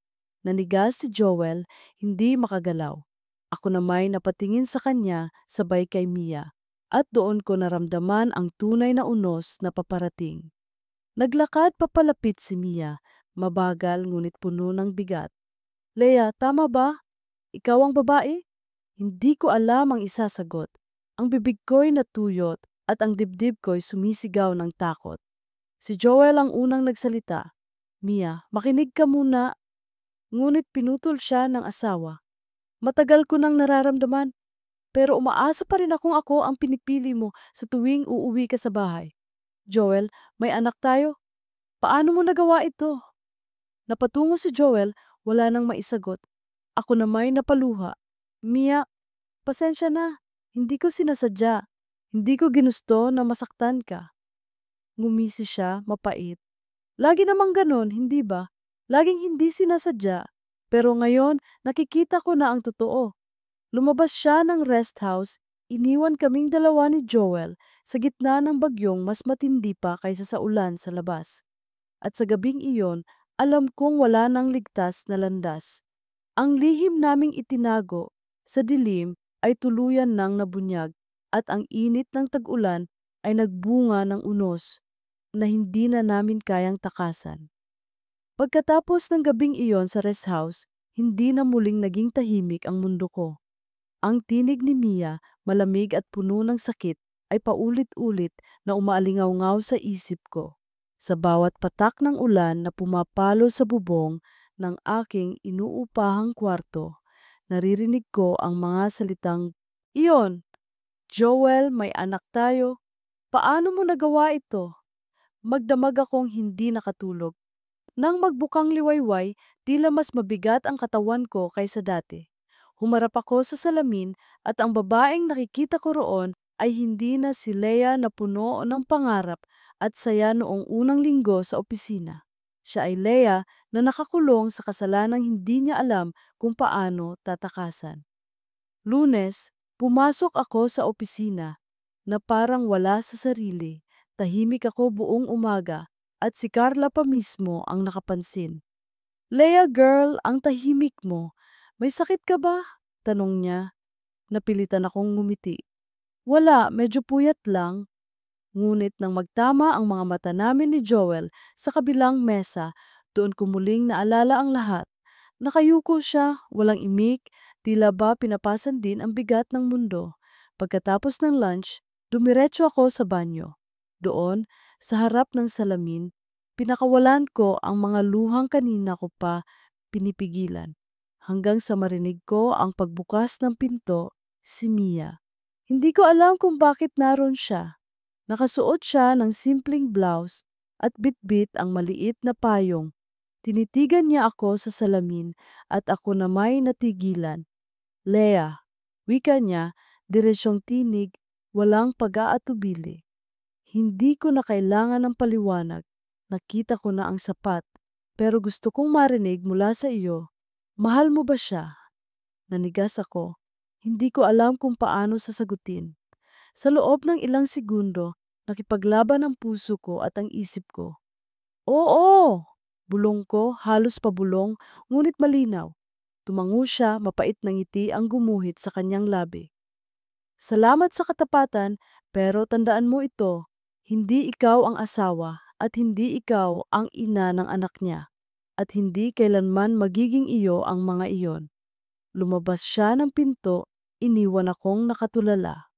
Nanigas si Joel, hindi makagalaw. Ako na may napatingin sa kanya sabay kay Mia at doon ko naramdaman ang tunay na unos na paparating. Naglakad papalapit si Mia, mabagal ngunit puno ng bigat. Leia, tama ba? Ikaw ang babae? Hindi ko alam ang isasagot. Ang bibig ko'y natuyot at ang dibdib ko'y sumisigaw ng takot. Si Joel ang unang nagsalita. Mia, makinig ka muna. Ngunit pinutol siya ng asawa. Matagal ko nang nararamdaman, pero umaasa pa rin akong ako ang pinipili mo sa tuwing uuwi ka sa bahay. Joel, may anak tayo. Paano mo nagawa ito? Napatungo si Joel, wala nang maisagot. Ako na may napaluha. Mia, pasensya na. Hindi ko sinasadya. Hindi ko ginusto na masaktan ka. Ngumisi siya, mapait. Lagi namang ganon, hindi ba? Laging hindi sinasadya. Pero ngayon, nakikita ko na ang totoo. Lumabas siya ng rest house, iniwan kaming dalawa ni Joel sa gitna ng bagyong mas matindi pa kaysa sa ulan sa labas. At sa gabing iyon, alam kong wala nang ligtas na landas. Ang lihim naming itinago sa dilim ay tuluyan nang nabunyag at ang init ng tag-ulan ay nagbunga ng unos na hindi na namin kayang takasan. Pagkatapos ng gabing iyon sa rest house, hindi na muling naging tahimik ang mundo ko. Ang tinig ni Mia, malamig at puno ng sakit, ay paulit-ulit na umaalingaw-ngaw sa isip ko. Sa bawat patak ng ulan na pumapalo sa bubong ng aking inuupahang kwarto, naririnig ko ang mga salitang, "Iyon, Joel, may anak tayo. Paano mo nagawa ito?" Magdamag akong hindi nakatulog. Nang magbukang liwayway, tila mas mabigat ang katawan ko kaysa dati. Humarap ako sa salamin at ang babaeng nakikita ko roon ay hindi na si Leia na puno ng pangarap at saya noong unang linggo sa opisina. Siya ay Leia na nakakulong sa kasalanang hindi niya alam kung paano tatakasan. Lunes, pumasok ako sa opisina na parang wala sa sarili. Tahimik ako buong umaga at si Carla pa mismo ang nakapansin. Leia girl, ang tahimik mo. May sakit ka ba? Tanong niya. Napilitan akong ngumiti. Wala, medyo puyat lang. Ngunit nang magtama ang mga mata namin ni Joel sa kabilang mesa, doon ko muling naalala ang lahat. Nakayuko siya, walang imik, tila ba pinapasan din ang bigat ng mundo. Pagkatapos ng lunch, dumiretso ako sa banyo. Doon, sa harap ng salamin, pinakawalan ko ang mga luhang kanina ko pa pinipigilan. Hanggang sa marinig ko ang pagbukas ng pinto, si Mia. Hindi ko alam kung bakit naroon siya. Nakasuot siya ng simpleng blouse at bitbit ang maliit na payong. Tinitigan niya ako sa salamin at ako na may natigilan. Leia, wika niya, diretsyong tinig, walang pag-aatubili. Hindi ko na kailangan ng paliwanag. Nakita ko na ang sapat. Pero gusto kong marinig mula sa iyo. Mahal mo ba siya? Nanigas ako. Hindi ko alam kung paano sasagutin. Sa loob ng ilang segundo, nakipaglaban ang puso ko at ang isip ko. Oo! Bulong ko, halos pabulong, ngunit malinaw. Tumango siya, mapait na ngiti ang gumuhit sa kanyang labi. Salamat sa katapatan, pero tandaan mo ito, hindi ikaw ang asawa at hindi ikaw ang ina ng anak niya. At hindi kailanman magiging iyo ang mga iyon. Lumabas siya ng pinto, iniwan akong nakatulala.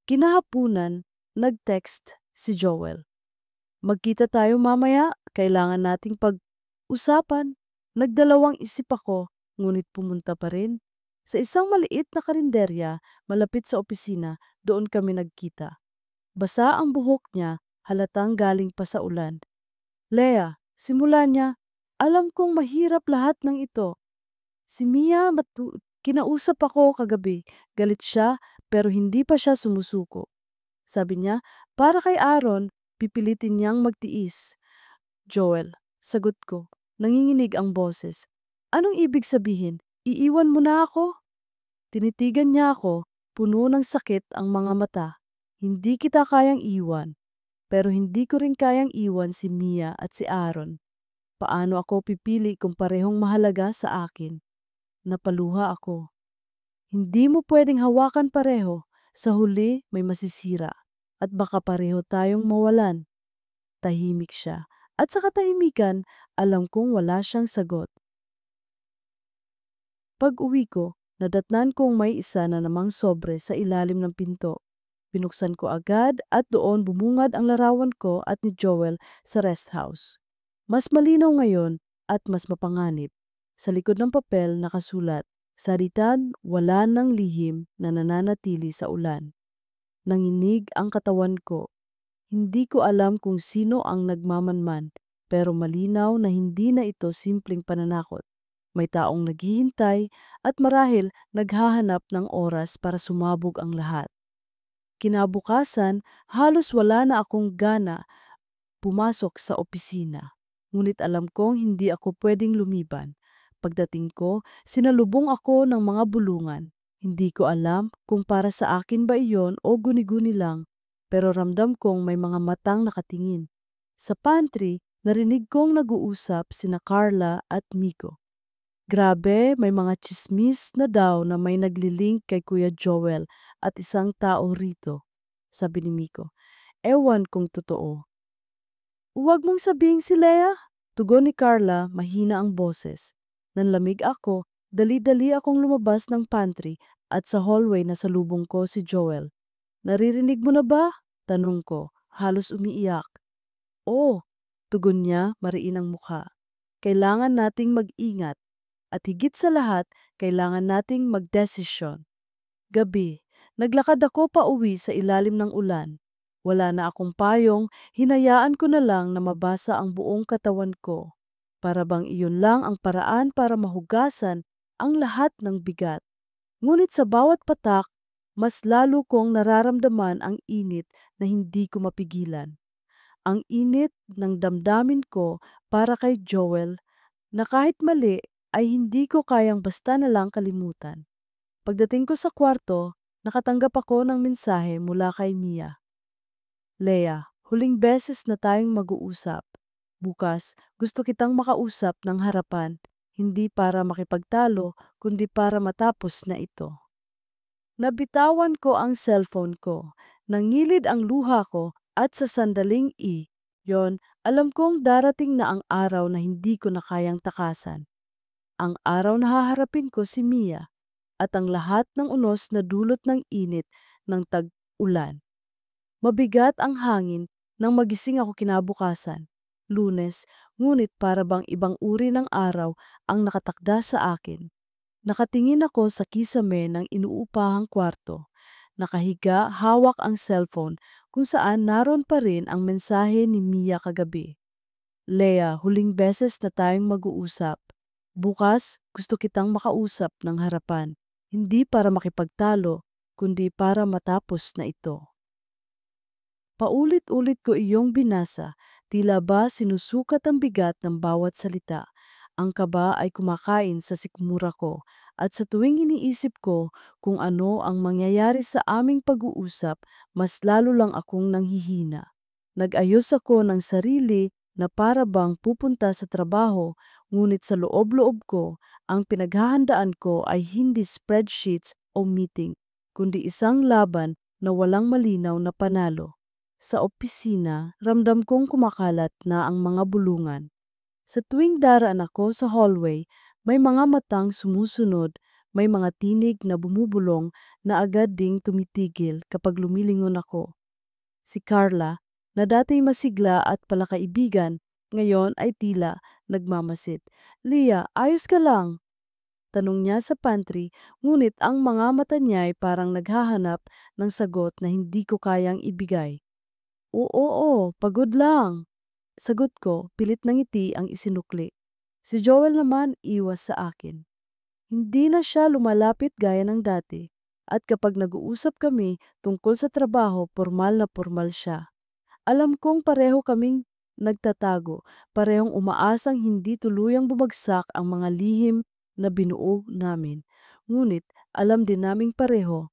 Kinahapunan, nag-text si Joel. Magkita tayo mamaya, kailangan nating pag-usapan. Nagdalawang isip ako, ngunit pumunta pa rin. Sa isang maliit na karinderya, malapit sa opisina, doon kami nagkita. Basa ang buhok niya, halatang galing pa sa ulan. Lea, simula niya, alam kong mahirap lahat ng ito. Si Mia, kinausap ako kagabi. Galit siya, pero hindi pa siya sumusuko. Sabi niya, para kay Aaron, pipilitin niyang magtiis. Joel, sagot ko. Nanginginig ang boses. Anong ibig sabihin? Iiwan mo na ako? Tinitigan niya ako, puno ng sakit ang mga mata. Hindi kita kayang iwan, pero hindi ko rin kayang iwan si Mia at si Aaron. Paano ako pipili kung parehong mahalaga sa akin? Napaluha ako. Hindi mo pwedeng hawakan pareho. Sa huli, may masisira. At baka pareho tayong mawalan. Tahimik siya. At sa katahimikan, alam kong wala siyang sagot. Pag-uwi ko, nadatnan kong may isa na namang sobre sa ilalim ng pinto. Binuksan ko agad at doon bumungad ang larawan ko at ni Joel sa rest house. Mas malinaw ngayon at mas mapanganib. Sa likod ng papel nakasulat, saritan wala ng lihim na nananatili sa ulan. Nanginig ang katawan ko. Hindi ko alam kung sino ang nagmamanman, pero malinaw na hindi na ito simpleng pananakot. May taong naghihintay at marahil naghahanap ng oras para sumabog ang lahat. Kinabukasan, halos wala na akong gana pumasok sa opisina. Ngunit alam kong hindi ako pwedeng lumiban. Pagdating ko, sinalubong ako ng mga bulungan. Hindi ko alam kung para sa akin ba iyon o guni-guni lang, pero ramdam kong may mga matang nakatingin. Sa pantry, narinig kong nag-uusap sina Carla at Miko. Grabe, may mga tsismis na daw na may naglilink kay Kuya Joel at isang tao rito, sabi ni Miko. Ewan kung totoo. Huwag mong sabihing si Lea, tugon ni Carla, mahina ang boses. Nanlamig ako, dali-dali akong lumabas ng pantry at sa hallway na salubong ko si Joel. Naririnig mo na ba? Tanong ko, halos umiiyak. Oo, tugon niya, mariin ang mukha. Kailangan nating mag-ingat. At higit sa lahat, kailangan nating magdesisyon. Gabi, naglakad ako pa uwi sa ilalim ng ulan. Wala na akong payong, hinayaan ko na lang na mabasa ang buong katawan ko. Para bang iyon lang ang paraan para mahugasan ang lahat ng bigat. Ngunit sa bawat patak, mas lalo kong nararamdaman ang init na hindi ko mapigilan. Ang init ng damdamin ko para kay Joel na kahit mali ay hindi ko kayang basta na lang kalimutan. Pagdating ko sa kwarto, nakatanggap ako ng mensahe mula kay Mia. Lea, huling beses na tayong mag-uusap. Bukas, gusto kitang makausap ng harapan, hindi para makipagtalo, kundi para matapos na ito. Nabitawan ko ang cellphone ko, nangilid ang luha ko at sa sandaling yon, alam kong darating na ang araw na hindi ko na kayang takasan. Ang araw na haharapin ko si Mia at ang lahat ng unos na dulot ng init ng tag-ulan. Mabigat ang hangin nang magising ako kinabukasan, Lunes, ngunit para bang ibang uri ng araw ang nakatakda sa akin. Nakatingin ako sa kisame ng inuupahang kwarto. Nakahiga, hawak ang cellphone kung saan naroon pa rin ang mensahe ni Mia kagabi. Lea, huling beses na tayong mag-uusap. Bukas, gusto kitang makausap ng harapan, hindi para makipagtalo, kundi para matapos na ito. Paulit-ulit ko iyong binasa, tila ba sinusukat ang bigat ng bawat salita. Ang kaba ay kumakain sa sikmura ko at sa tuwing iniisip ko kung ano ang mangyayari sa aming pag-uusap, mas lalo lang akong nanghihina. Nag-ayos ako ng sarili na para bang pupunta sa trabaho, ngunit sa loob-loob ko, ang pinaghahandaan ko ay hindi spreadsheets o meeting, kundi isang laban na walang malinaw na panalo. Sa opisina, ramdam kong kumakalat na ang mga bulungan. Sa tuwing daraan ako sa hallway, may mga matang sumusunod, May mga tinig na bumubulong na agad ding tumitigil kapag lumilingon ako. Si Carla, na dati masigla at palakaibigan, ngayon ay tila nagmamasid. Leah, ayos ka lang? Tanong niya sa pantry, ngunit ang mga mata niya ay parang naghahanap ng sagot na hindi ko kayang ibigay. Oo, pagod lang. Sagot ko, pilit ng ngiti ang isinukli. Si Joel naman iwas sa akin. Hindi na siya lumalapit gaya ng dati. At kapag nag-uusap kami tungkol sa trabaho, formal siya. Alam kong pareho kaming nagtatago, parehong umaasang hindi tuluyang bumagsak ang mga lihim na binuo namin. Ngunit alam din naming pareho,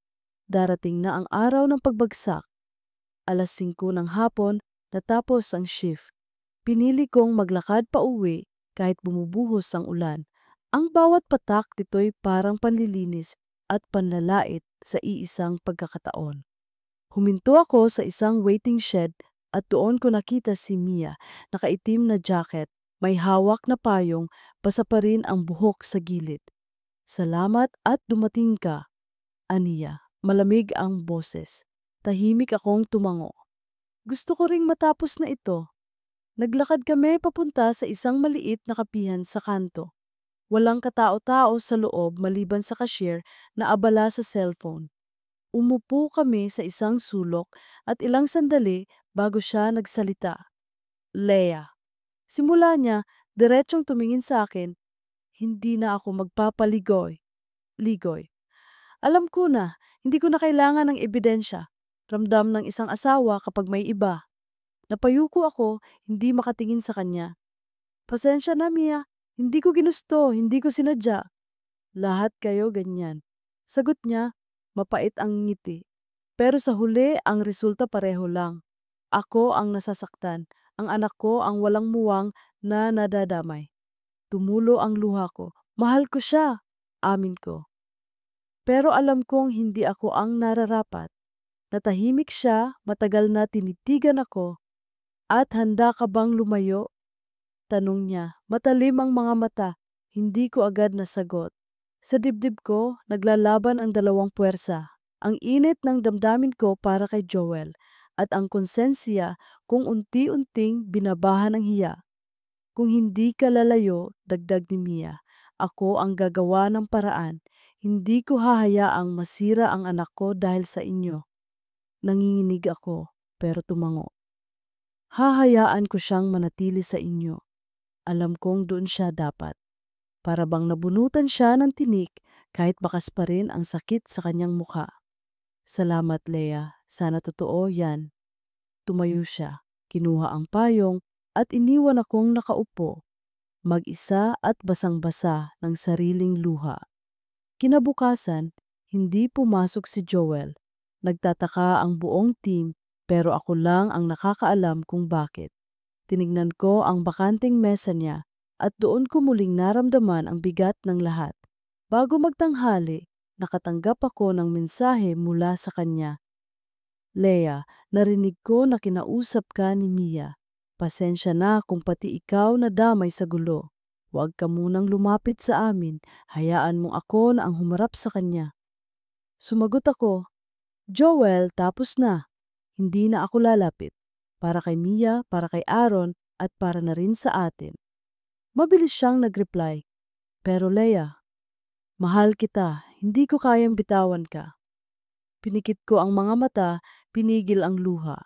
darating na ang araw ng pagbagsak. 5:00 ng hapon, natapos ang shift. Pinili kong maglakad pa uwi kahit bumubuhos ang ulan. Ang bawat patak nito'y parang panlilinis at panlalait sa iisang pagkakataon. Huminto ako sa isang waiting shed at doon ko nakita si Mia, nakaitim na jacket, may hawak na payong, basa pa rin ang buhok sa gilid. Salamat at dumating ka, aniya. Malamig ang boses. Tahimik akong tumango. Gusto ko ring matapos na ito. Naglakad kami papunta sa isang maliit na kapihan sa kanto. Walang katao-tao sa loob maliban sa cashier na abala sa cellphone. Umupo kami sa isang sulok at ilang sandali bago siya nagsalita. Leah. Simula niya, diretsong tumingin sa akin, hindi na ako magpapaligoy. Ligoy. Alam ko na, hindi ko na kailangan ng ebidensya. Ramdam ng isang asawa kapag may iba. Napayuko ako, hindi makatingin sa kanya. Pasensya na, Mia. Hindi ko ginusto, hindi ko sinadya. Lahat kayo ganyan. Sagot niya, mapait ang ngiti. Pero sa huli, ang resulta pareho lang. Ako ang nasasaktan, ang anak ko ang walang muwang na nadadamay. Tumulo ang luha ko. Mahal ko siya, amin ko. Pero alam kong hindi ako ang nararapat. Natahimik siya, matagal na tinitigan ako. At handa ka bang lumayo? Tanong niya. Matalim ang mga mata. Hindi ko agad nasagot. Sa dibdib ko, naglalaban ang dalawang puwersa. Ang init ng damdamin ko para kay Joel at ang konsensya kung unti-unting binabahan ng hiya. Kung hindi ka lalayo, dagdag ni Mia, ako ang gagawa ng paraan. Hindi ko hahayaang masira ang anak ko dahil sa inyo. Nanginginig ako, pero tumango. Hahayaan ko siyang manatili sa inyo. Alam kong doon siya dapat. Para bang nabunutan siya ng tinik kahit bakas pa rin ang sakit sa kanyang mukha. Salamat, Leah. Sana totoo yan. Tumayo siya, kinuha ang payong at iniwan akong nakaupo, mag-isa at basang-basa ng sariling luha. Kinabukasan, hindi pumasok si Joel. Nagtataka ang buong team pero ako lang ang nakakaalam kung bakit. Tinignan ko ang bakanting mesa niya at doon ko muling naramdaman ang bigat ng lahat. Bago magtanghali, nakatanggap ako ng mensahe mula sa kanya. Leah, narinig ko na kinausap ka ni Mia. Pasensya na kung pati ikaw nadamay sa gulo. Huwag ka munang lumapit sa amin, hayaan mong ako na ang humarap sa kanya. Sumagot ako, Joel, tapos na. Hindi na ako lalapit. Para kay Mia, para kay Aaron, at para na rin sa atin. Mabilis siyang nag-reply. Pero Leah, mahal kita, hindi ko kayang bitawan ka. Pinikit ko ang mga mata, pinigil ang luha.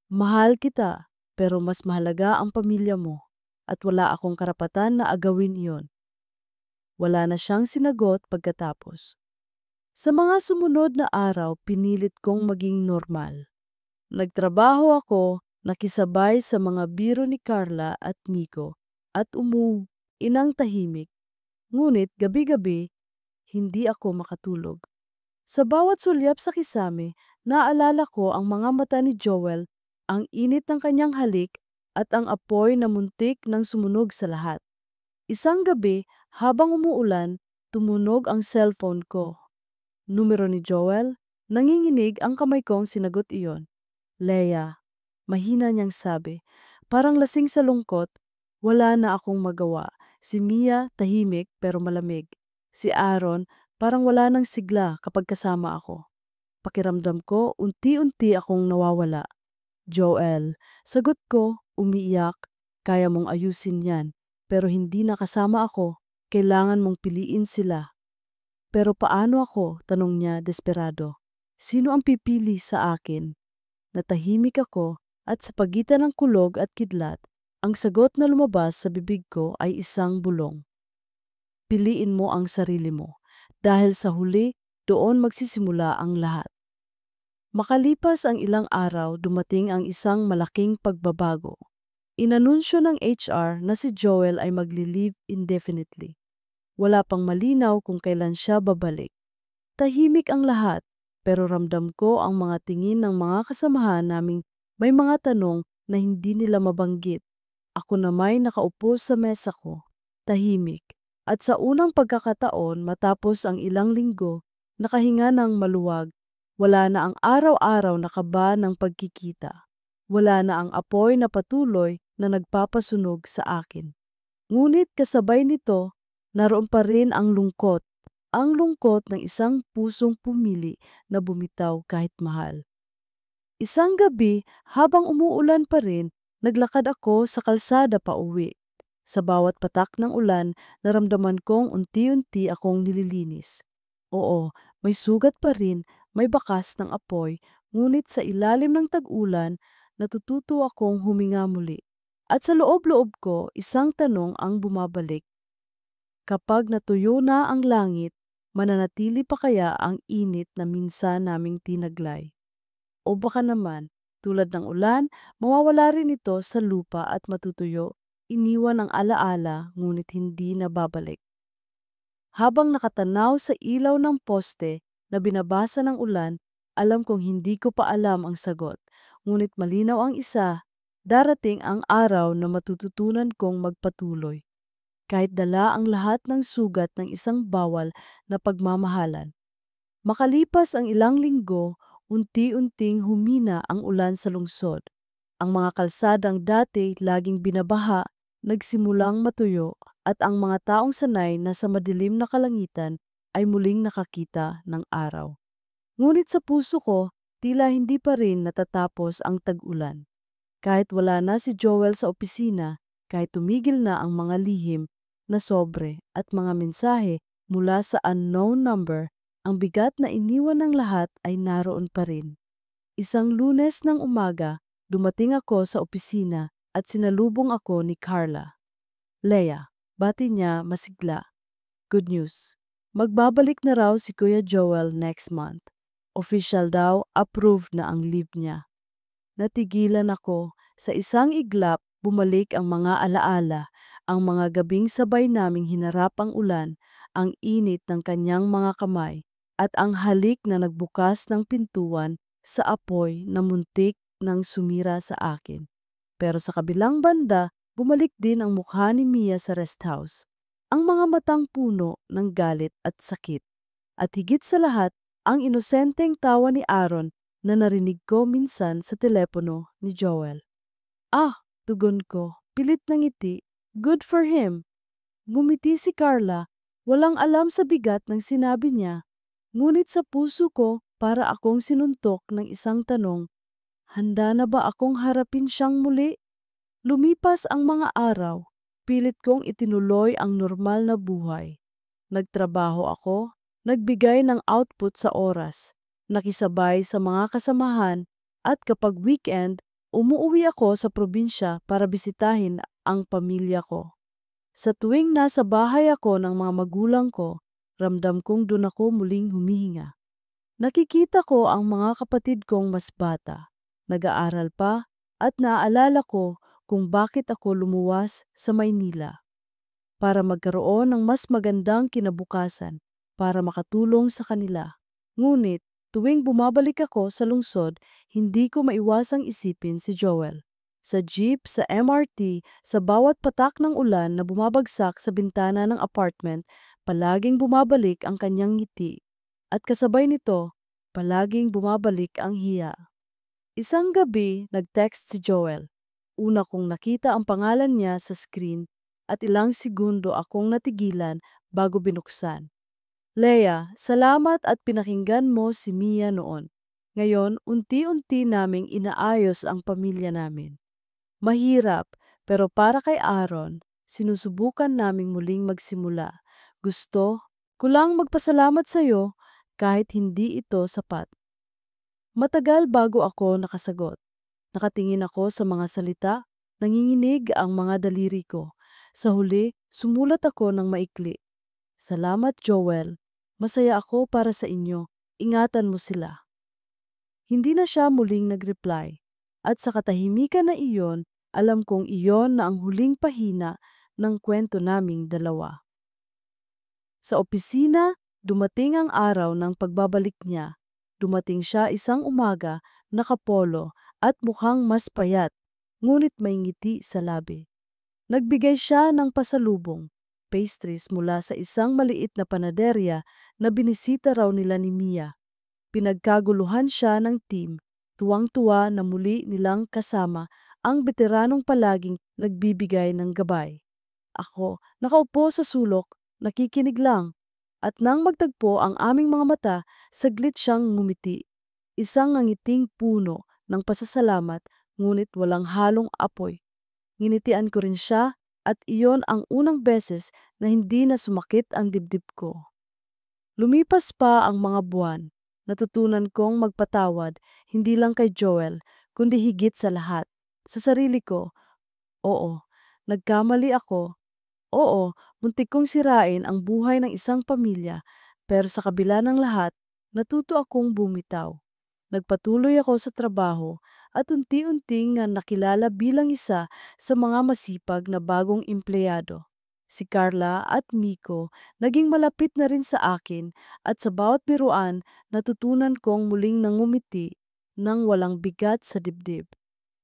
Mahal kita, pero mas mahalaga ang pamilya mo. At wala akong karapatan na agawin iyon. Wala na siyang sinagot pagkatapos. Sa mga sumunod na araw, pinilit kong maging normal. Nagtrabaho ako, nakisabay sa mga biro ni Carla at Miko, at inang tahimik. Ngunit gabi-gabi, hindi ako makatulog. Sa bawat sulyap sa kisame, naalala ko ang mga mata ni Joel, ang init ng kanyang halik at ang apoy na muntik ng sumunog sa lahat. Isang gabi, habang umuulan, tumunog ang cellphone ko. Numero ni Joel, nanginginig ang kamay kong sinagot iyon. Leah, mahina niyang sabi, parang lasing sa lungkot, wala na akong magawa. Si Mia tahimik pero malamig. Si Aaron Parang wala nang sigla kapag kasama ako. Pakiramdam ko, unti-unti akong nawawala. Joel, sagot ko, umiiyak. Kaya mong ayusin yan. Pero hindi na kasama ako. Kailangan mong piliin sila. Pero paano ako? Tanong niya desperado. Sino ang pipili sa akin? Natahimik ako at sa pagitan ng kulog at kidlat, ang sagot na lumabas sa bibig ko ay isang bulong. Piliin mo ang sarili mo. Dahil sa huli, doon magsisimula ang lahat. Makalipas ang ilang araw, dumating ang isang malaking pagbabago. Inanunsyo ng HR na si Joel ay magli-leave indefinitely. Wala pang malinaw kung kailan siya babalik. Tahimik ang lahat, pero ramdam ko ang mga tingin ng mga kasamahan naming may mga tanong na hindi nila mabanggit. Ako na may nakaupo sa mesa ko, tahimik. At sa unang pagkakataon matapos ang ilang linggo, nakahinga ng maluwag, wala na ang araw-araw na kaba ng pagkikita. Wala na ang apoy na patuloy na nagpapasunog sa akin. Ngunit kasabay nito, naroon pa rin ang lungkot ng isang pusong pumili na bumitaw kahit mahal. Isang gabi, habang umuulan pa rin, naglakad ako sa kalsada pauwi. Sa bawat patak ng ulan, naramdaman kong unti-unti akong nililinis. Oo, may sugat pa rin, may bakas ng apoy, ngunit sa ilalim ng tag-ulan, natututo akong huminga muli. At sa loob-loob ko, isang tanong ang bumabalik. Kapag natuyo na ang langit, mananatili pa kaya ang init na minsan naming tinaglay? O baka naman, tulad ng ulan, mawawala rin ito sa lupa at matutuyo, iniwan ang alaala ngunit hindi na babalik. Habang nakatanaw sa ilaw ng poste na binabasa ng ulan, alam kong hindi ko pa alam ang sagot, ngunit malinaw ang isa, darating ang araw na matututunan kong magpatuloy. Kahit dala ang lahat ng sugat ng isang bawal na pagmamahalan. Makalipas ang ilang linggo, unti-unting humina ang ulan sa lungsod. Ang mga kalsadang dati laging binabaha, nagsimulang matuyo at ang mga taong sanay na sa madilim na kalangitan ay muling nakakita ng araw. Ngunit sa puso ko, tila hindi pa rin natatapos ang tag-ulan. Kahit wala na si Joel sa opisina, kahit tumigil na ang mga lihim na sobre at mga mensahe mula sa unknown number, ang bigat na iniwan ng lahat ay naroon pa rin. Isang Lunes ng umaga, dumating ako sa opisina at sinalubong ako ni Carla. Leia, bati niya masigla. Good news. Magbabalik na raw si Kuya Joel next month. Official daw, approved na ang leave niya. Natigilan ako. Sa isang iglap, bumalik ang mga alaala, ang mga gabing sabay naming hinarap ang ulan, ang init ng kanyang mga kamay, at ang halik na nagbukas ng pintuan sa apoy na muntik nang sumira sa akin. Pero sa kabilang banda, bumalik din ang mukha ni Mia sa rest house. Ang mga matang puno ng galit at sakit. At higit sa lahat, ang inosenteng tawa ni Aaron na narinig ko minsan sa telepono ni Joel. Ah, tugon ko, pilit ng ngiti. Good for him. Ngumiti si Carla, walang alam sa bigat ng sinabi niya. Ngunit sa puso ko, para akong sinuntok ng isang tanong, handa na ba akong harapin siyang muli? Lumipas ang mga araw, pilit kong itinuloy ang normal na buhay. Nagtrabaho ako, nagbigay ng output sa oras, nakisabay sa mga kasamahan, at kapag weekend, umuwi ako sa probinsya para bisitahin ang pamilya ko. Sa tuwing nasa bahay ako ng mga magulang ko, ramdam kong doon ako muling humihinga. Nakikita ko ang mga kapatid kong mas bata, nag-aaral pa, at naaalala ko kung bakit ako lumuwas sa Maynila. Para magkaroon ng mas magandang kinabukasan, para makatulong sa kanila. Ngunit, tuwing bumabalik ako sa lungsod, hindi ko maiwasang isipin si Joel. Sa jeep, sa MRT, sa bawat patak ng ulan na bumabagsak sa bintana ng apartment, palaging bumabalik ang kanyang ngiti. At kasabay nito, palaging bumabalik ang hiya. Isang gabi, nag-text si Joel. Una kong nakita ang pangalan niya sa screen at ilang segundo akong natigilan bago binuksan. Leia, salamat at pinakinggan mo si Mia noon. Ngayon, unti-unti naming inaayos ang pamilya namin. Mahirap, pero para kay Aaron, sinusubukan naming muling magsimula. Gusto ko lang magpasalamat sa iyo kahit hindi ito sapat. Matagal bago ako nakasagot. Nakatingin ako sa mga salita, nanginginig ang mga daliri ko. Sa huli, sumulat ako ng maikli. Salamat, Joel. Masaya ako para sa inyo. Ingatan mo sila. Hindi na siya muling nag-reply. At sa katahimikan na iyon, alam kong iyon na ang huling pahina ng kwento naming dalawa. Sa opisina, dumating ang araw ng pagbabalik niya. Dumating siya isang umaga, nakapolo at mukhang mas payat, ngunit may ngiti sa labi. Nagbigay siya ng pasalubong, pastries mula sa isang maliit na panaderya na binisita raw nila ni Mia. Pinagkaguluhan siya ng team, tuwang-tuwa na muli nilang kasama ang veteranong palaging nagbibigay ng gabay. Ako, nakaupo sa sulok, nakikinig lang. At nang magtagpo ang aming mga mata, saglit siyang ngumiti. Isang ngangiting puno ng pasasalamat, ngunit walang halong apoy. Nginitian ko rin siya at iyon ang unang beses na hindi na sumakit ang dibdib ko. Lumipas pa ang mga buwan. Natutunan kong magpatawad hindi lang kay Joel, kundi higit sa lahat. Sa sarili ko, oo, nagkamali ako. Oo, muntik kong sirain ang buhay ng isang pamilya, pero sa kabila ng lahat, natuto akong bumitaw. Nagpatuloy ako sa trabaho at unti-unting nga nakilala bilang isa sa mga masipag na bagong empleyado. Si Carla at Miko naging malapit na rin sa akin at sa bawat biruan natutunan kong muling nangumiti nang walang bigat sa dibdib.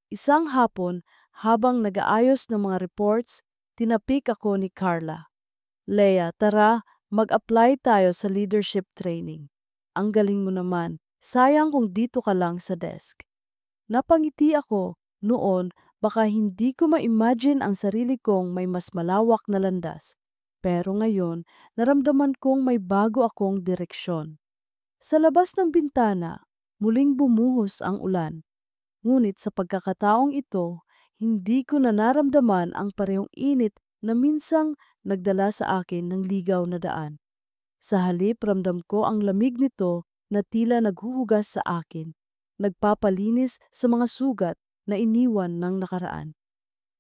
Isang hapon, habang nag-aayos ng mga reports, tinapik ako ni Carla. Leia, tara, mag-apply tayo sa leadership training. Ang galing mo naman, sayang kung dito ka lang sa desk. Napangiti ako, noon baka hindi ko ma-imagine ang sarili kong may mas malawak na landas. Pero ngayon, naramdaman kong may bago akong direksyon. Sa labas ng bintana, muling bumuhos ang ulan. Ngunit sa pagkakataong ito, hindi ko na naramdaman ang parehong init na minsang nagdala sa akin ng ligaw na daan. Sa halip, ramdam ko ang lamig nito na tila naghuhugas sa akin, nagpapalinis sa mga sugat na iniwan ng nakaraan.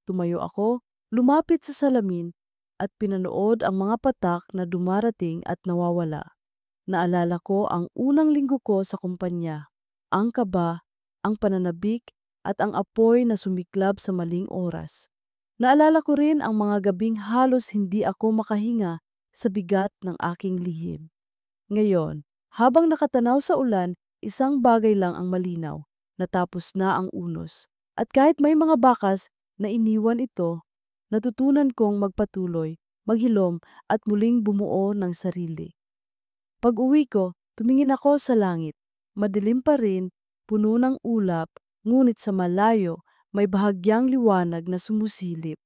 Tumayo ako, lumapit sa salamin, at pinanood ang mga patak na dumarating at nawawala. Naalala ko ang unang linggo ko sa kumpanya, ang kaba, ang pananabik, at ang apoy na sumiklab sa maling oras. Naalala ko rin ang mga gabing halos hindi ako makahinga sa bigat ng aking lihim. Ngayon, habang nakatanaw sa ulan, isang bagay lang ang malinaw, natapos na ang unos. At kahit may mga bakas na iniwan ito, natutunan kong magpatuloy, maghilom at muling bumuo ng sarili. Pag-uwi ko, tumingin ako sa langit. Madilim pa rin, puno ng ulap, ngunit sa malayo may bahagyang liwanag na sumusilip.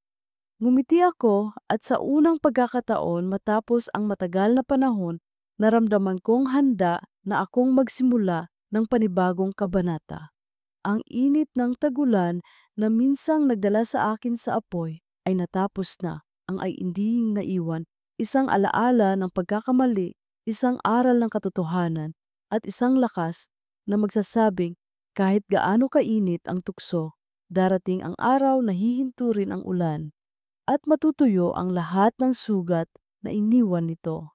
Ngumiti ako at sa unang pagkakataon matapos ang matagal na panahon, naramdaman kong handa na akong magsimula ng panibagong kabanata. Ang init ng tagulan na minsang nagdala sa akin sa apoy ay natapos na, ang ay hindi naiwan, isang alaala ng pagkakamali, isang aral ng katotohanan, at isang lakas na magsasabing kahit gaano kainit ang tukso, darating ang araw na hihinto rin ang ulan at matutuyo ang lahat ng sugat na iniwan nito.